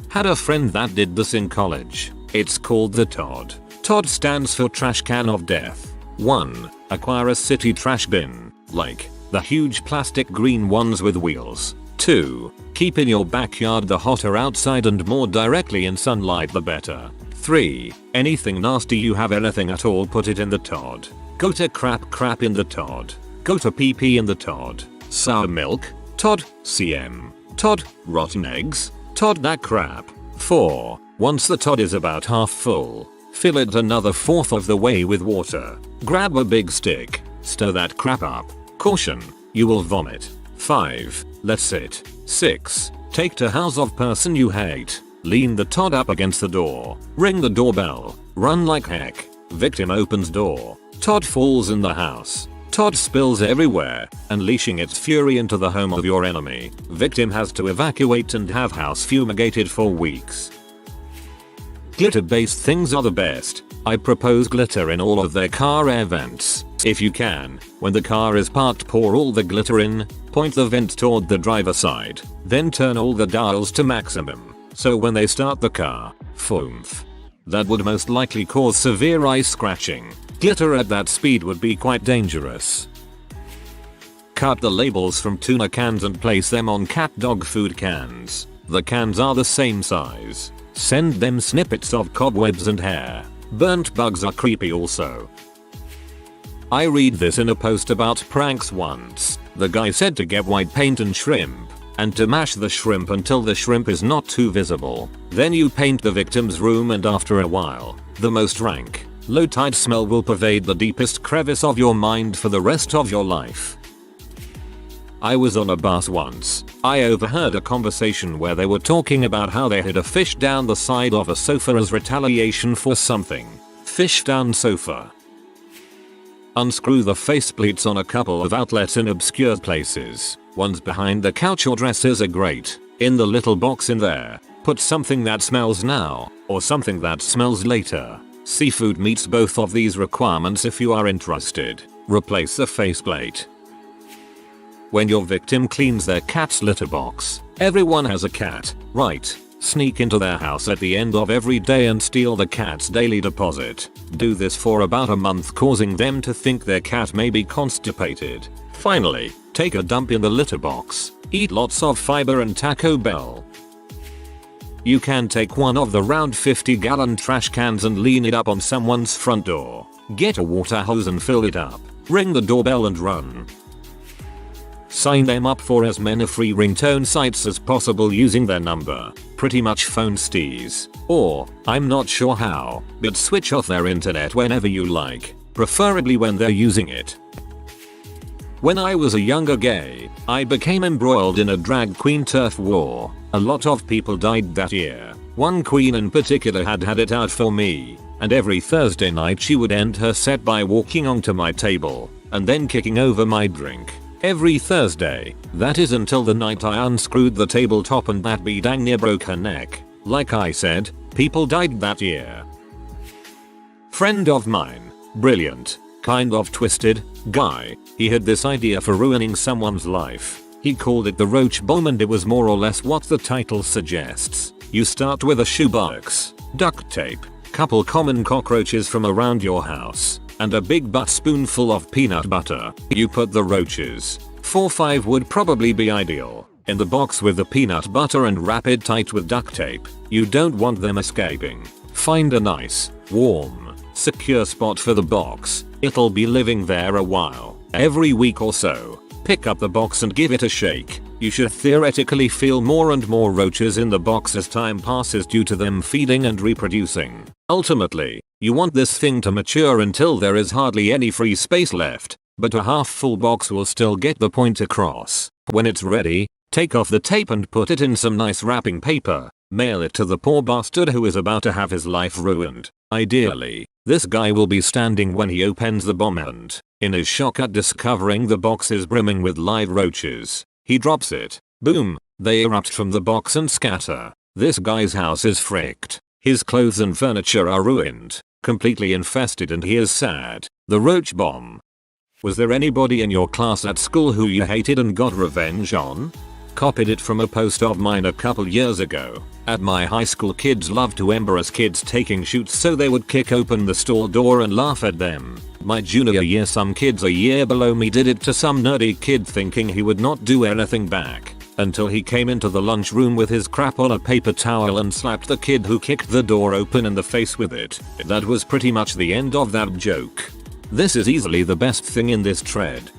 Had a friend that did this in college. It's called the TOD. TOD stands for Trash Can of Death. 1. Acquire a city trash bin, like the huge plastic green ones with wheels. 2. Keep in your backyard. The hotter outside and more directly in sunlight the better. 3. Anything nasty you have, anything at all, put it in the TOD. Go to crap in the TOD. Go to pee in the TOD. Sour milk? TOD. CM. TOD. Rotten eggs? TOD that crap. 4. Once the TOD is about half full, fill it another fourth of the way with water. Grab a big stick. Stir that crap up. Caution, you will vomit. 5. Let sit. 6. Take to house of person you hate. Lean the TOD up against the door. Ring the doorbell. Run like heck. Victim opens door. TOD falls in the house. TOD spills everywhere, unleashing its fury into the home of your enemy. Victim has to evacuate and have house fumigated for weeks. Glitter-based things are the best. I propose glitter in all of their car air vents. If you can, when the car is parked, pour all the glitter in, point the vent toward the driver's side, then turn all the dials to maximum. So when they start the car, foomph. That would most likely cause severe eye scratching. Glitter at that speed would be quite dangerous. Cut the labels from tuna cans and place them on cat dog food cans. The cans are the same size. Send them snippets of cobwebs and hair. Burnt bugs are creepy also. I read this in a post about pranks once. The guy said to get white paint and shrimp, and to mash the shrimp until the shrimp is not too visible. Then you paint the victim's room, and after a while, the most rank, low-tide smell will pervade the deepest crevice of your mind for the rest of your life. I was on a bus once. I overheard a conversation where they were talking about how they hid a fish down the side of a sofa as retaliation for something. Fish down sofa. Unscrew the faceplates on a couple of outlets in obscure places. Ones behind the couch or dressers are great. In the little box in there, put something that smells now, or something that smells later. Seafood meets both of these requirements if you are interested. Replace the faceplate. When your victim cleans their cat's litter box, everyone has a cat, right? Sneak into their house at the end of every day and steal the cat's daily deposit. Do this for about a month, causing them to think their cat may be constipated. Finally, take a dump in the litter box. Eat lots of fiber and Taco Bell. You can take one of the round 50-gallon trash cans and lean it up on someone's front door. Get a water hose and fill it up. Ring the doorbell and run. Sign them up for as many free ringtone sites as possible using their number. Pretty much phone stees. Or, I'm not sure how, but switch off their internet whenever you like. Preferably when they're using it. When I was a younger gay, I became embroiled in a drag queen turf war. A lot of people died that year. One queen in particular had it out for me, and every Thursday night she would end her set by walking onto my table, and then kicking over my drink. Every Thursday, that is until the night I unscrewed the tabletop and that bee dang near broke her neck. Like I said, people died that year. Friend of mine, brilliant, kind of twisted guy, he had this idea for ruining someone's life. He called it the roach bomb, and it was more or less what the title suggests. You start with a shoebox, duct tape, couple common cockroaches from around your house, and a big butt spoonful of peanut butter. You put the roaches, 4-5 would probably be ideal, in the box with the peanut butter and wrap it tight with duct tape. You don't want them escaping. Find a nice, warm, secure spot for the box. It'll be living there a while. Every week or so, pick up the box and give it a shake. You should theoretically feel more and more roaches in the box as time passes due to them feeding and reproducing. Ultimately, you want this thing to mature until there is hardly any free space left, but a half full box will still get the point across. When it's ready, take off the tape and put it in some nice wrapping paper. Mail it to the poor bastard who is about to have his life ruined. Ideally, this guy will be standing when he opens the bomb and, in his shock at discovering the box is brimming with live roaches, he drops it. Boom, they erupt from the box and scatter. This guy's house is fricked. His clothes and furniture are ruined, completely infested, and he is sad. The roach bomb. Was there anybody in your class at school who you hated and got revenge on? Copied it from a post of mine a couple years ago. At my high school, kids loved to embarrass kids taking shoots, so they would kick open the store door and laugh at them. My junior year, some kids a year below me did it to some nerdy kid thinking he would not do anything back, until he came into the lunchroom with his crap on a paper towel and slapped the kid who kicked the door open in the face with it. That was pretty much the end of that joke. This is easily the best thing in this thread.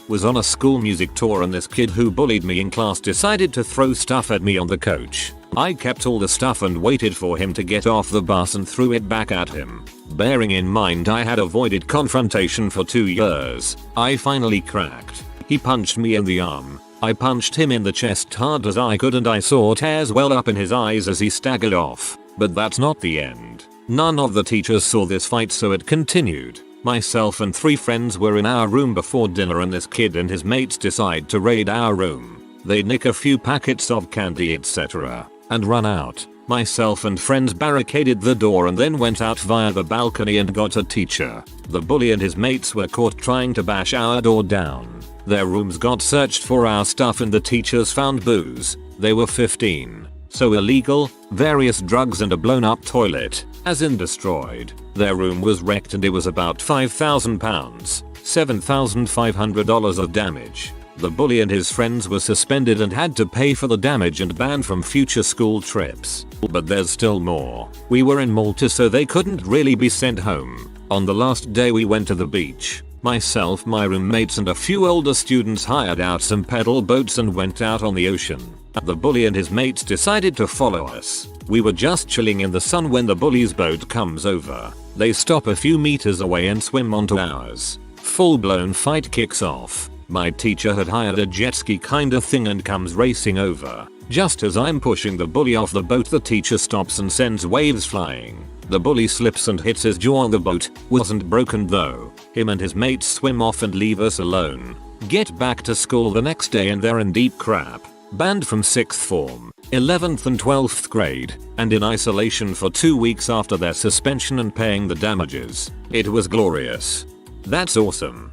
Was on a school music tour and this kid who bullied me in class decided to throw stuff at me on the coach. I kept all the stuff and waited for him to get off the bus and threw it back at him. Bearing in mind I had avoided confrontation for 2 years, I finally cracked. He punched me in the arm. I punched him in the chest hard as I could and I saw tears well up in his eyes as he staggered off. But that's not the end. None of the teachers saw this fight, so it continued. Myself and 3 friends were in our room before dinner and this kid and his mates decide to raid our room. They nick a few packets of candy etc. and run out. Myself and friends barricaded the door and then went out via the balcony and got a teacher. The bully and his mates were caught trying to bash our door down. Their rooms got searched for our stuff and the teachers found booze. They were 15. So illegal, various drugs and a blown up toilet, as in destroyed. Their room was wrecked and it was about £5,000, $7,500 of damage. The bully and his friends were suspended and had to pay for the damage and banned from future school trips. But there's still more. We were in Malta, so they couldn't really be sent home. On the last day we went to the beach. Myself, my roommates and a few older students hired out some pedal boats and went out on the ocean. The bully and his mates decided to follow us. We were just chilling in the sun when the bully's boat comes over. They stop a few meters away and swim onto ours. Full-blown fight kicks off. My teacher had hired a jet ski kinda thing and comes racing over. Just as I'm pushing the bully off the boat, the teacher stops and sends waves flying. The bully slips and hits his jaw on the boat. Wasn't broken though. Him and his mates swim off and leave us alone. Get back to school the next day and they're in deep crap. Banned from 6th form, 11th and 12th grade, and in isolation for 2 weeks after their suspension and paying the damages. It was glorious. That's awesome.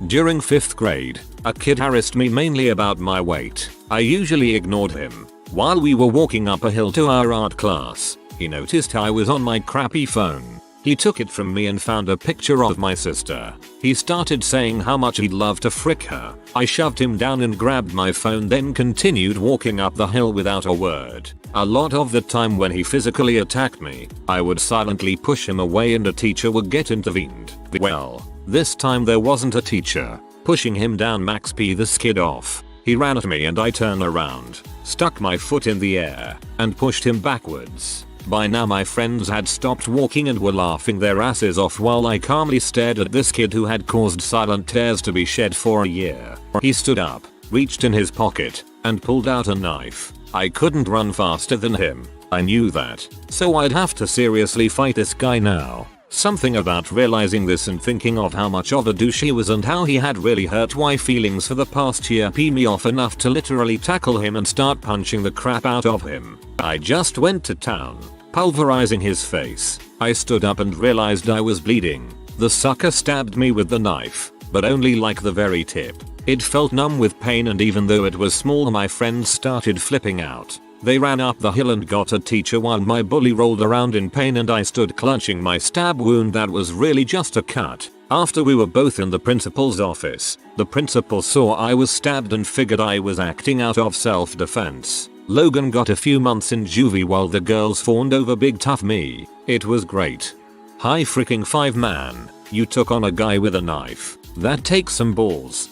During 5th grade, a kid harassed me mainly about my weight. I usually ignored him. While we were walking up a hill to our art class, he noticed I was on my crappy phone. He took it from me and found a picture of my sister. He started saying how much he'd love to frick her. I shoved him down and grabbed my phone, then continued walking up the hill without a word. A lot of the time when he physically attacked me, I would silently push him away and a teacher would get intervened. Well, this time there wasn't a teacher. Pushing him down max P the skid off. He ran at me and I turned around, stuck my foot in the air, and pushed him backwards. By now my friends had stopped walking and were laughing their asses off while I calmly stared at this kid who had caused silent tears to be shed for a year. He stood up, reached in his pocket, and pulled out a knife. I couldn't run faster than him. I knew that. So I'd have to seriously fight this guy now. Something about realizing this and thinking of how much of a douche he was and how he had really hurt my feelings for the past year peed me off enough to literally tackle him and start punching the crap out of him. I just went to town, pulverizing his face. I stood up and realized I was bleeding. The sucker stabbed me with the knife, but only like the very tip. It felt numb with pain, and even though it was small, my friends started flipping out. They ran up the hill and got a teacher while my bully rolled around in pain and I stood clutching my stab wound that was really just a cut. After we were both in the principal's office, the principal saw I was stabbed and figured I was acting out of self-defense. Logan got a few months in juvie while the girls fawned over big tough me. It was great. High freaking five, man. You took on a guy with a knife. That takes some balls.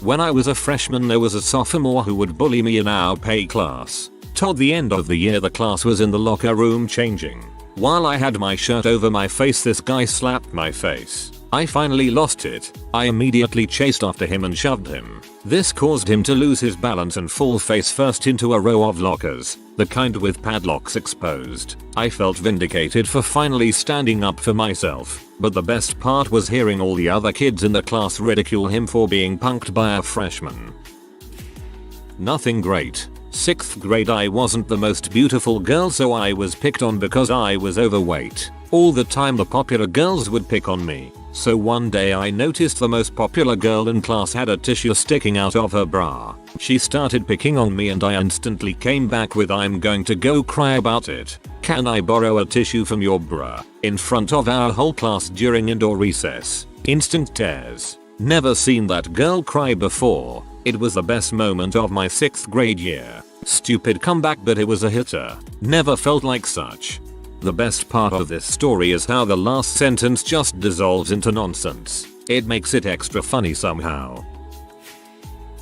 When I was a freshman, there was a sophomore who would bully me in our pay class. Toward the end of the year, the class was in the locker room changing. While I had my shirt over my face, this guy slapped my face. I finally lost it. I immediately chased after him and shoved him. This caused him to lose his balance and fall face first into a row of lockers, the kind with padlocks exposed. I felt vindicated for finally standing up for myself, but the best part was hearing all the other kids in the class ridicule him for being punked by a freshman. Nothing great. 6th grade, I wasn't the most beautiful girl, so I was picked on because I was overweight. All the time the popular girls would pick on me. So one day I noticed the most popular girl in class had a tissue sticking out of her bra. She started picking on me and I instantly came back with, "I'm going to go cry about it. Can I borrow a tissue from your bra?" in front of our whole class during indoor recess. Instant tears. Never seen that girl cry before. It was the best moment of my 6th grade year. Stupid comeback, but it was a hitter. Never felt like such. The best part of this story is how the last sentence just dissolves into nonsense. It makes it extra funny somehow.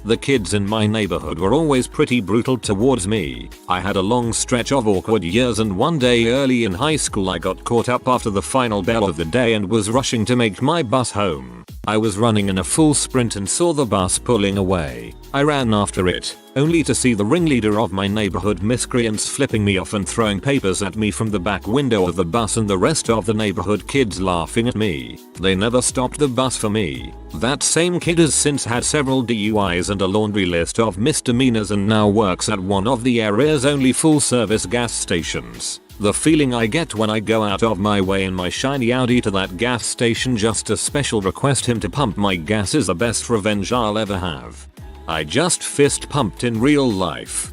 The kids in my neighborhood were always pretty brutal towards me. I had a long stretch of awkward years, and one day early in high school I got caught up after the final bell of the day and was rushing to make my bus home. I was running in a full sprint and saw the bus pulling away. I ran after it, only to see the ringleader of my neighborhood miscreants flipping me off and throwing papers at me from the back window of the bus, and the rest of the neighborhood kids laughing at me. They never stopped the bus for me. That same kid has since had several DUIs and a laundry list of misdemeanors and now works at one of the area's only full-service gas stations. The feeling I get when I go out of my way in my shiny Audi to that gas station just to special request him to pump my gas is the best revenge I'll ever have. I just fist pumped in real life.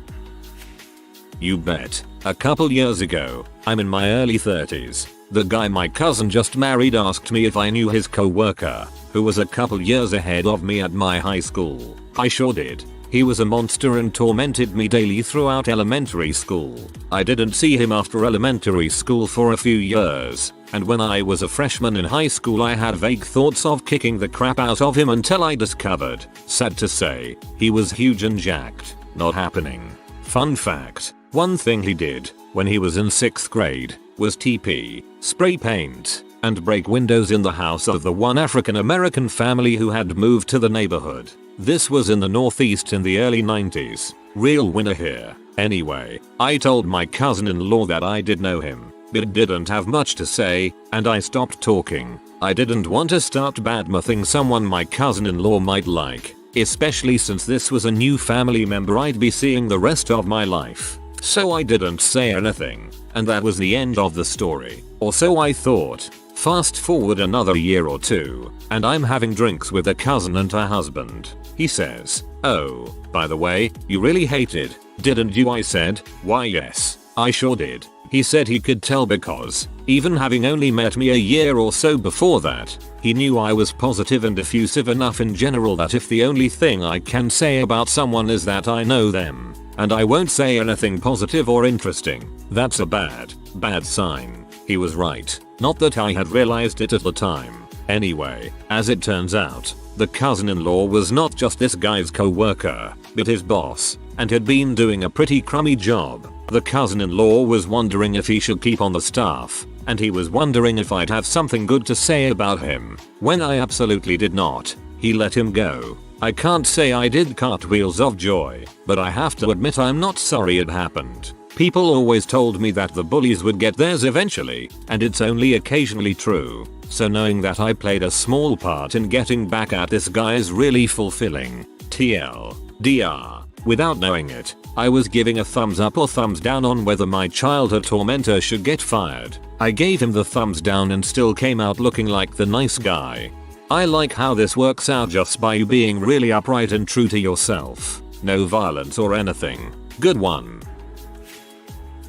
You bet. A couple years ago, I'm in my early 30s. The guy my cousin just married asked me if I knew his co-worker, who was a couple years ahead of me at my high school. I sure did. He was a monster and tormented me daily throughout elementary school. I didn't see him after elementary school for a few years, and when I was a freshman in high school I had vague thoughts of kicking the crap out of him until I discovered, sad to say, he was huge and jacked. Not happening. Fun fact, one thing he did when he was in 6th grade was TP, spray paint, and break windows in the house of the one African American family who had moved to the neighborhood. This was in the Northeast in the early 90s. Real winner here. Anyway, I told my cousin-in-law that I did know him, but didn't have much to say, and I stopped talking. I didn't want to start badmouthing someone my cousin-in-law might like, especially since this was a new family member I'd be seeing the rest of my life. So I didn't say anything, and that was the end of the story, or so I thought. Fast forward another year or two, and I'm having drinks with a cousin and her husband. He says, "Oh, by the way, you really hated, didn't you?" I said, "Why yes, I sure did." He said he could tell because, even having only met me a year or so before that, he knew I was positive and effusive enough in general that if the only thing I can say about someone is that I know them, and I won't say anything positive or interesting, that's a bad sign. He was right. Not that I had realized it at the time. Anyway, as it turns out, the cousin-in-law was not just this guy's co-worker, but his boss, and had been doing a pretty crummy job. The cousin-in-law was wondering if he should keep on the staff, and he was wondering if I'd have something good to say about him. When I absolutely did not, he let him go. I can't say I did cartwheels of joy, but I have to admit I'm not sorry it happened. People always told me that the bullies would get theirs eventually, and it's only occasionally true. So knowing that I played a small part in getting back at this guy is really fulfilling. TLDR. Without knowing it, I was giving a thumbs up or thumbs down on whether my childhood tormentor should get fired. I gave him the thumbs down and still came out looking like the nice guy. I like how this works out just by you being really upright and true to yourself. No violence or anything. Good one.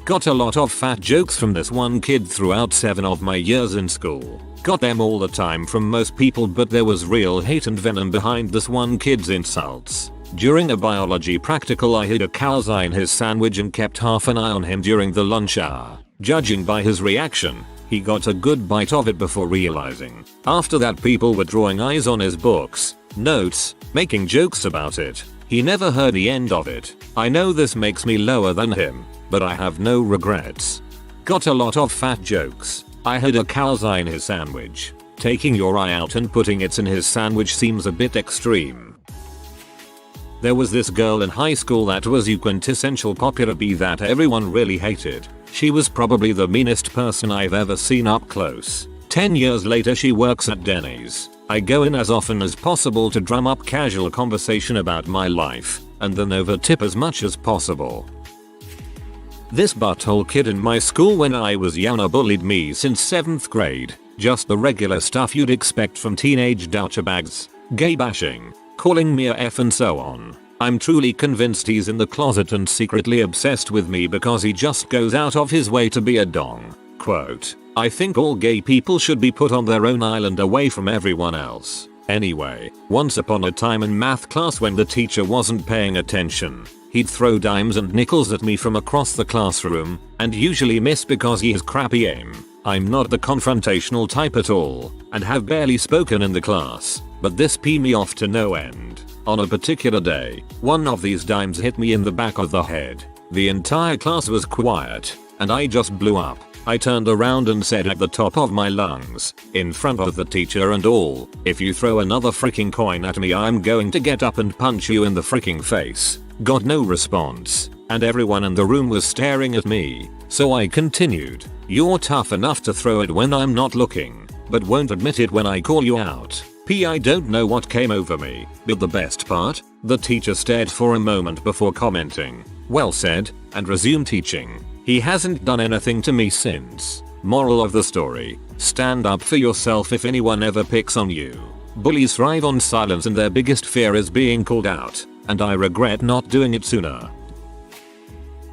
Got a lot of fat jokes from this one kid throughout 7 of my years in school. Got them all the time from most people, but there was real hate and venom behind this one kid's insults. During a biology practical, I hid a calzone in his sandwich and kept half an eye on him during the lunch hour. Judging by his reaction, he got a good bite of it before realizing. After that, people were drawing eyes on his books, notes, making jokes about it. He never heard the end of it. I know this makes me lower than him, but I have no regrets. Got a lot of fat jokes. I had a calzone in his sandwich. Taking your eye out and putting it in his sandwich seems a bit extreme. There was this girl in high school that was your quintessential popular bee that everyone really hated. She was probably the meanest person I've ever seen up close. 10 years later, she works at Denny's. I go in as often as possible to drum up casual conversation about my life, and then overtip as much as possible. This butthole kid in my school when I was younger bullied me since 7th grade. Just the regular stuff you'd expect from teenage douchebags. Gay bashing, calling me a F and so on. I'm truly convinced he's in the closet and secretly obsessed with me because he just goes out of his way to be a dong. Quote, "I think all gay people should be put on their own island away from everyone else." Anyway, once upon a time in math class when the teacher wasn't paying attention, he'd throw dimes and nickels at me from across the classroom, and usually miss because he has crappy aim. I'm not the confrontational type at all, and have barely spoken in the class, but this pee me off to no end. On a particular day, one of these dimes hit me in the back of the head. The entire class was quiet, and I just blew up. I turned around and said at the top of my lungs, in front of the teacher and all, "If you throw another freaking coin at me, I'm going to get up and punch you in the freaking face." Got no response, and everyone in the room was staring at me, so I continued, "You're tough enough to throw it when I'm not looking, but won't admit it when I call you out." I don't know what came over me, but the best part? The teacher stared for a moment before commenting, "Well said," and resumed teaching. He hasn't done anything to me since. Moral of the story, stand up for yourself if anyone ever picks on you. Bullies thrive on silence and their biggest fear is being called out, and I regret not doing it sooner.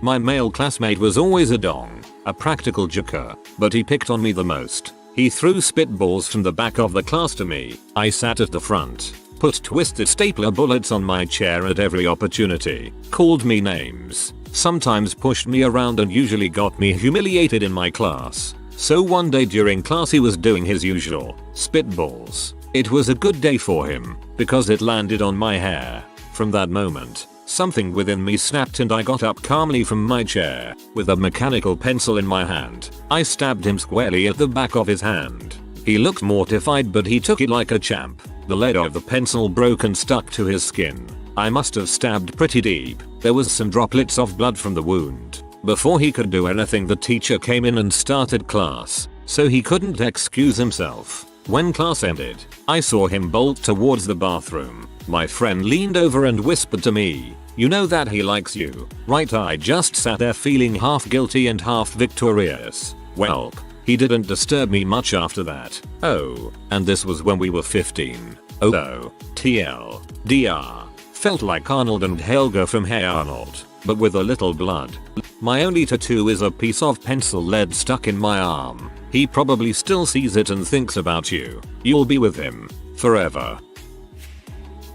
My male classmate was always a dong, a practical joker, but he picked on me the most. He threw spitballs from the back of the class to me. I sat at the front, put twisted stapler bullets on my chair at every opportunity, called me names, sometimes pushed me around and usually got me humiliated in my class. So one day during class he was doing his usual spitballs. It was a good day for him, because it landed on my hair. From that moment, something within me snapped and I got up calmly from my chair. With a mechanical pencil in my hand, I stabbed him squarely at the back of his hand. He looked mortified, but he took it like a champ. The lead of the pencil broke and stuck to his skin. I must have stabbed pretty deep. There was some droplets of blood from the wound. Before he could do anything, the teacher came in and started class, so he couldn't excuse himself. When class ended, I saw him bolt towards the bathroom. My friend leaned over and whispered to me, You know that he likes you, right? I just sat there feeling half guilty and half victorious. Welp, he didn't disturb me much after that. Oh, and this was when we were 15. Oh, TLDR. Felt like Arnold and Helga from Hey Arnold, but with a little blood. My only tattoo is a piece of pencil lead stuck in my arm. He probably still sees it and thinks about you. You'll be with him forever.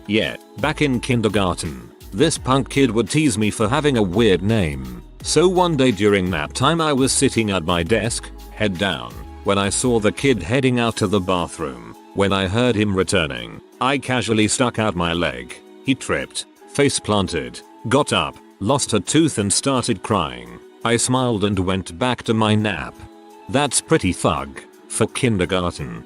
Yeah, back in kindergarten, this punk kid would tease me for having a weird name. So one day during nap time I was sitting at my desk, head down, when I saw the kid heading out to the bathroom. When I heard him returning, I casually stuck out my leg. He tripped, face planted, got up, lost a tooth and started crying. I smiled and went back to my nap. That's pretty thug for kindergarten.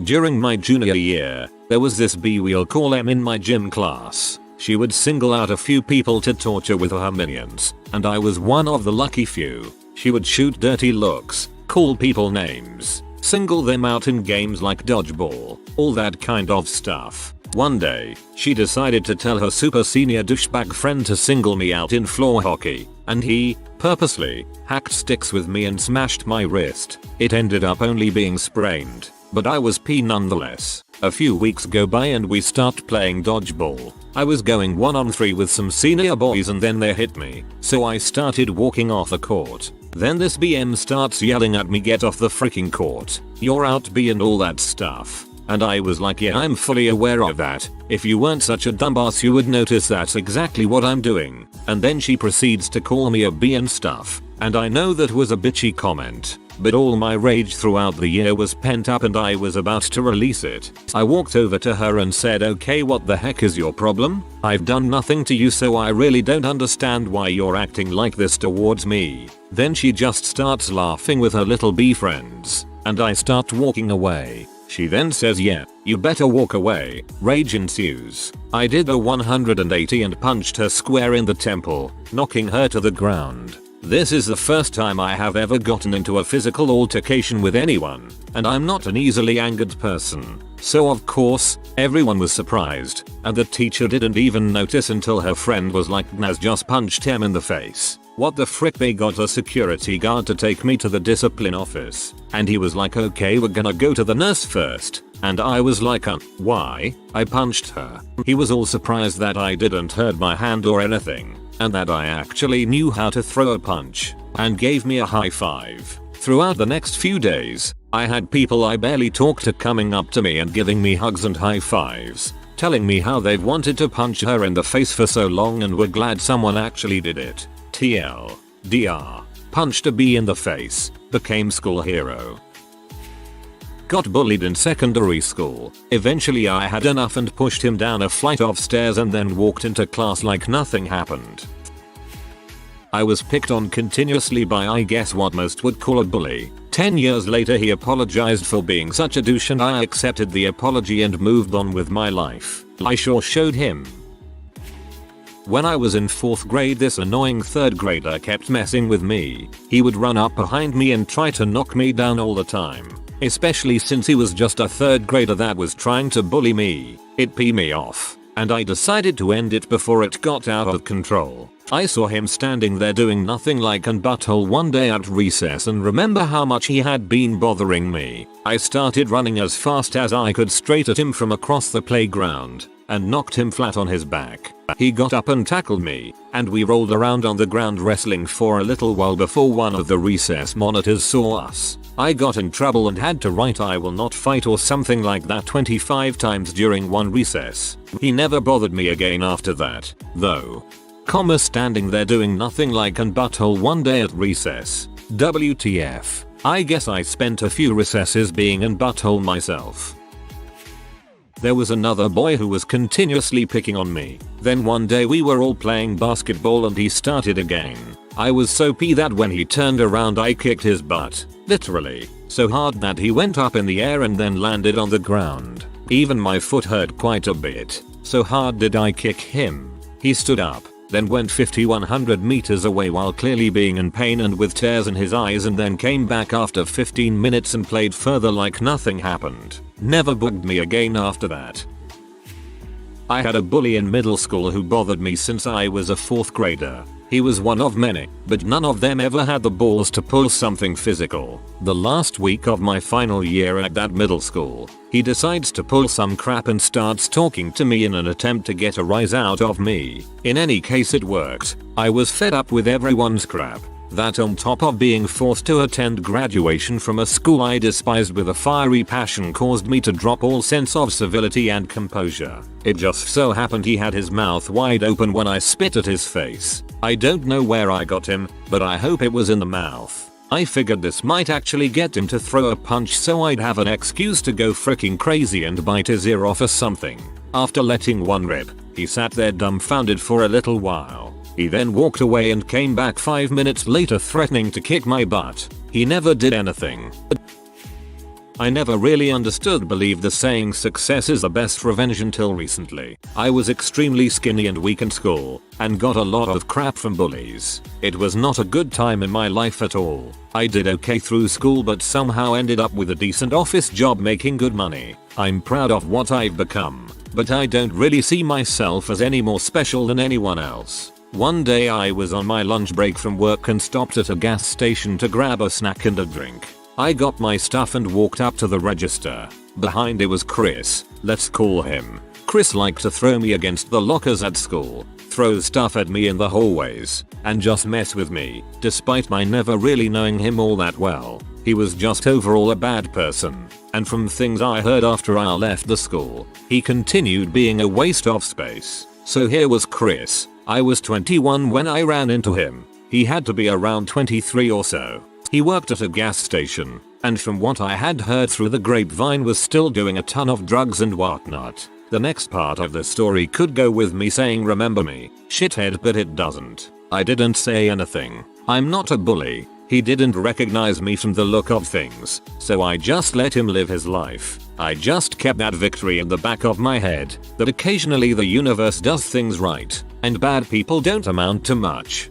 During my junior year, there was this bee, we'll call M, in my gym class. She would single out a few people to torture with her minions, and I was one of the lucky few. She would shoot dirty looks, call people names, single them out in games like dodgeball, all that kind of stuff. One day, she decided to tell her super senior douchebag friend to single me out in floor hockey, and he, purposely, hacked sticks with me and smashed my wrist. It ended up only being sprained, but I was P nonetheless. A few weeks go by and we start playing dodgeball. I was going 1-on-3 with some senior boys and then they hit me, so I started walking off the court. Then this BM starts yelling at me, get off the freaking court, you're out B and all that stuff. And I was like, yeah, I'm fully aware of that. If you weren't such a dumbass you would notice that's exactly what I'm doing. And then she proceeds to call me a B and stuff. And I know that was a bitchy comment, but all my rage throughout the year was pent up and I was about to release it. I walked over to her and said, okay, what the heck is your problem? I've done nothing to you, so I really don't understand why you're acting like this towards me. Then she just starts laughing with her little bee friends, and I start walking away. She then says, yeah, you better walk away. Rage ensues. I did a 180 and punched her square in the temple, knocking her to the ground. This is the first time I have ever gotten into a physical altercation with anyone, and I'm not an easily angered person. So of course, everyone was surprised, and the teacher didn't even notice until her friend was like, Naz just punched him in the face. What the frick? They got a security guard to take me to the discipline office, and he was like, okay, we're gonna go to the nurse first. And I was like, why? I punched her. He was all surprised that I didn't hurt my hand or anything, and that I actually knew how to throw a punch, and gave me a high five. Throughout the next few days, I had people I barely talked to coming up to me and giving me hugs and high fives, telling me how they've wanted to punch her in the face for so long and were glad someone actually did it. TLDR. Punched a bee in the face, became school hero. Got bullied in secondary school. Eventually I had enough and pushed him down a flight of stairs and then walked into class like nothing happened. I was picked on continuously by, I guess, what most would call a bully. 10 years later he apologized for being such a douche and I accepted the apology and moved on with my life. I sure showed him. When I was in 4th grade, this annoying 3rd grader kept messing with me. He would run up behind me and try to knock me down all the time. Especially since he was just a 3rd grader that was trying to bully me. It pissed me off, and I decided to end it before it got out of control. I saw him standing there doing nothing like an butthole one day at recess and remember how much he had been bothering me. I started running as fast as I could straight at him from across the playground, and knocked him flat on his back. He got up and tackled me, and we rolled around on the ground wrestling for a little while before one of the recess monitors saw us. I got in trouble and had to write "I will not fight" or something like that 25 times during one recess. He never bothered me again after that, though. Standing there doing nothing like an butthole one day at recess. WTF. I guess I spent a few recesses being an butthole myself. There was another boy who was continuously picking on me. Then one day we were all playing basketball and he started again. I was so pissed that when he turned around I kicked his butt. Literally. So hard that he went up in the air and then landed on the ground. Even my foot hurt quite a bit. So hard did I kick him. He stood up, then went 100 meters away while clearly being in pain and with tears in his eyes, and then came back after 15 minutes and played further like nothing happened. Never bugged me again after that. I had a bully in middle school who bothered me since I was a 4th grader. He was one of many, but none of them ever had the balls to pull something physical. The last week of my final year at that middle school, he decides to pull some crap and starts talking to me in an attempt to get a rise out of me. In any case, it worked. I was fed up with everyone's crap. That on top of being forced to attend graduation from a school I despised with a fiery passion caused me to drop all sense of civility and composure. It just so happened he had his mouth wide open when I spit at his face. I don't know where I got him, but I hope it was in the mouth. I figured this might actually get him to throw a punch so I'd have an excuse to go freaking crazy and bite his ear off or something. After letting one rip, he sat there dumbfounded for a little while. He then walked away and came back 5 minutes later threatening to kick my butt. He never did anything. I never really believed the saying success is the best revenge until recently. I was extremely skinny and weak in school, and got a lot of crap from bullies. It was not a good time in my life at all. I did okay through school but somehow ended up with a decent office job making good money. I'm proud of what I've become, but I don't really see myself as any more special than anyone else. One day I was on my lunch break from work and stopped at a gas station to grab a snack and a drink. I got my stuff and walked up to the register. Behind it was Chris, let's call him. Chris liked to throw me against the lockers at school, throw stuff at me in the hallways, and just mess with me, despite my never really knowing him all that well. He was just overall a bad person, and from things I heard after I left the school, he continued being a waste of space. So here was Chris. I was 21 when I ran into him. He had to be around 23 or so. He worked at a gas station, and from what I had heard through the grapevine was still doing a ton of drugs and whatnot. The next part of the story could go with me saying remember me, shithead, but it doesn't. I didn't say anything. I'm not a bully. He didn't recognize me from the look of things, so I just let him live his life. I just kept that victory in the back of my head, that occasionally the universe does things right, and bad people don't amount to much.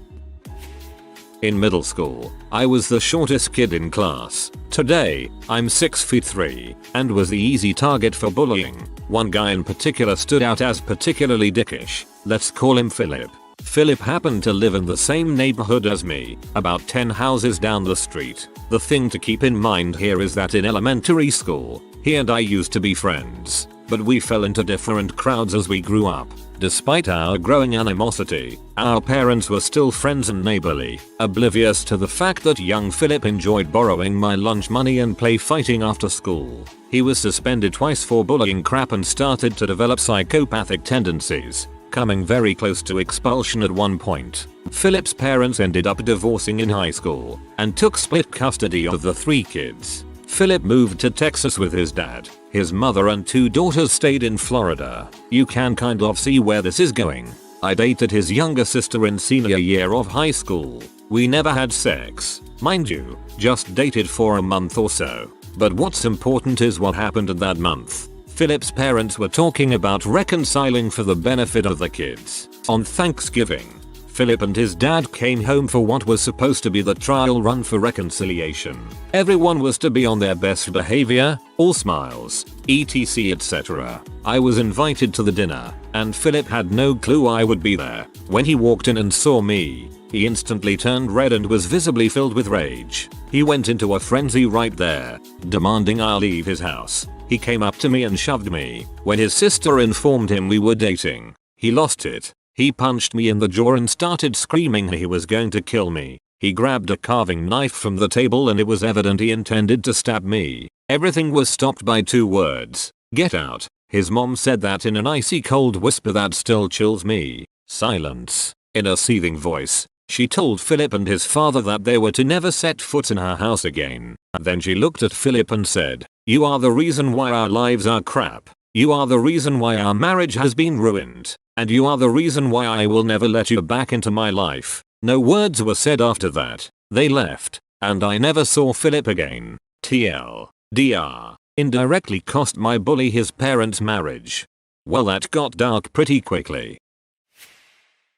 In middle school, I was the shortest kid in class. Today, I'm 6'3", and was the easy target for bullying. One guy in particular stood out as particularly dickish. Let's call him Philip. Philip happened to live in the same neighborhood as me, about 10 houses down the street. The thing to keep in mind here is that in elementary school, he and I used to be friends, but we fell into different crowds as we grew up. Despite our growing animosity, our parents were still friends and neighborly, oblivious to the fact that young Philip enjoyed borrowing my lunch money and play fighting after school. He was suspended twice for bullying crap and started to develop psychopathic tendencies, coming very close to expulsion at one point. Philip's parents ended up divorcing in high school and took split custody of the 3 kids. Philip moved to Texas with his dad. His mother and 2 daughters stayed in Florida. You can kind of see where this is going. I dated his younger sister in senior year of high school. We never had sex, mind you, just dated for a month or so. But what's important is what happened in that month. Philip's parents were talking about reconciling for the benefit of the kids. On Thanksgiving, Philip and his dad came home for what was supposed to be the trial run for reconciliation. Everyone was to be on their best behavior, all smiles, etc etc. I was invited to the dinner, and Philip had no clue I would be there. When he walked in and saw me, he instantly turned red and was visibly filled with rage. He went into a frenzy right there, demanding I leave his house. He came up to me and shoved me. When his sister informed him we were dating, he lost it. He punched me in the jaw and started screaming he was going to kill me. He grabbed a carving knife from the table and it was evident he intended to stab me. Everything was stopped by 2 words. Get out. His mom said that in an icy cold whisper that still chills me. Silence. In a seething voice, she told Philip and his father that they were to never set foot in her house again. Then she looked at Philip and said, "You are the reason why our lives are crap. You are the reason why our marriage has been ruined. And you are the reason why I will never let you back into my life." No words were said after that. They left, and I never saw Philip again. TLDR. Indirectly cost my bully his parents' marriage. Well, that got dark pretty quickly.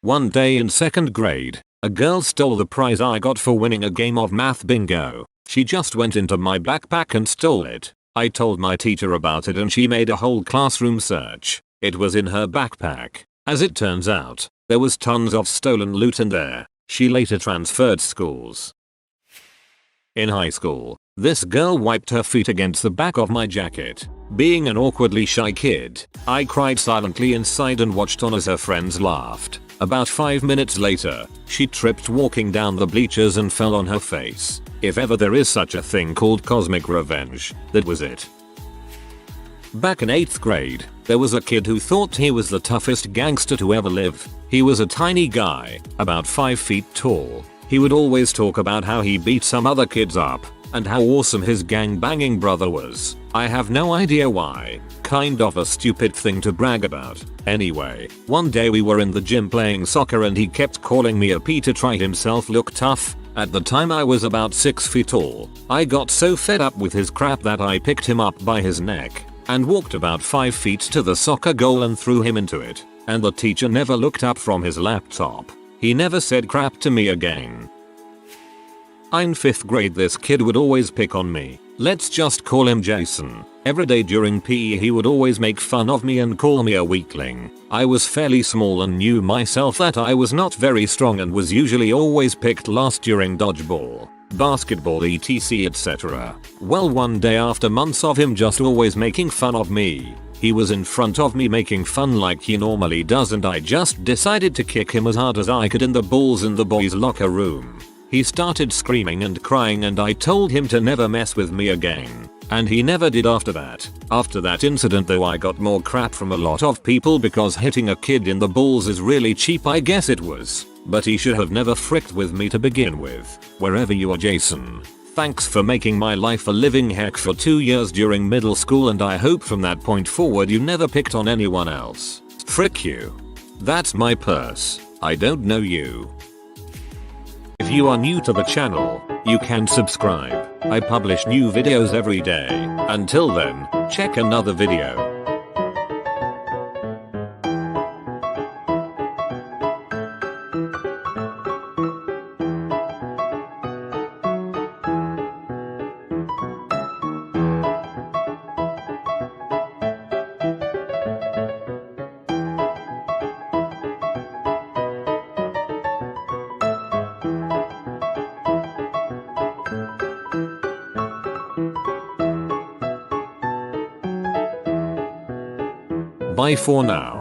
One day in 2nd grade, a girl stole the prize I got for winning a game of math bingo. She just went into my backpack and stole it. I told my teacher about it and she made a whole classroom search. It was in her backpack. As it turns out, there was tons of stolen loot in there. She later transferred schools. In high school, this girl wiped her feet against the back of my jacket. Being an awkwardly shy kid, I cried silently inside and watched on as her friends laughed. About 5 minutes later, she tripped walking down the bleachers and fell on her face. If ever there is such a thing called cosmic revenge, that was it. Back in 8th grade, there was a kid who thought he was the toughest gangster to ever live. He was a tiny guy, about 5 feet tall. He would always talk about how he beat some other kids up, and how awesome his gang-banging brother was. I have no idea why. Kind of a stupid thing to brag about. Anyway, one day we were in the gym playing soccer and he kept calling me a P to try himself look tough. At the time I was about 6 feet tall. I got so fed up with his crap that I picked him up by his neck and walked about 5 feet to the soccer goal and threw him into it. And the teacher never looked up from his laptop. He never said crap to me again. In 5th grade this kid would always pick on me. Let's just call him Jason. Every day during PE he would always make fun of me and call me a weakling. I was fairly small and knew myself that I was not very strong and was usually always picked last during dodgeball, basketball etc etc. Well, one day after months of him just always making fun of me, he was in front of me making fun like he normally does and I just decided to kick him as hard as I could in the balls in the boys' locker room. He started screaming and crying and I told him to never mess with me again. And he never did after that. After that incident though I got more crap from a lot of people because hitting a kid in the balls is really cheap, I guess it was. But he should have never fricked with me to begin with. Wherever you are Jason, thanks for making my life a living heck for 2 years during middle school and I hope from that point forward you never picked on anyone else. Frick you. That's my purse. I don't know you. If you are new to the channel, you can subscribe. I publish new videos every day. Until then, check another video. Bye for now.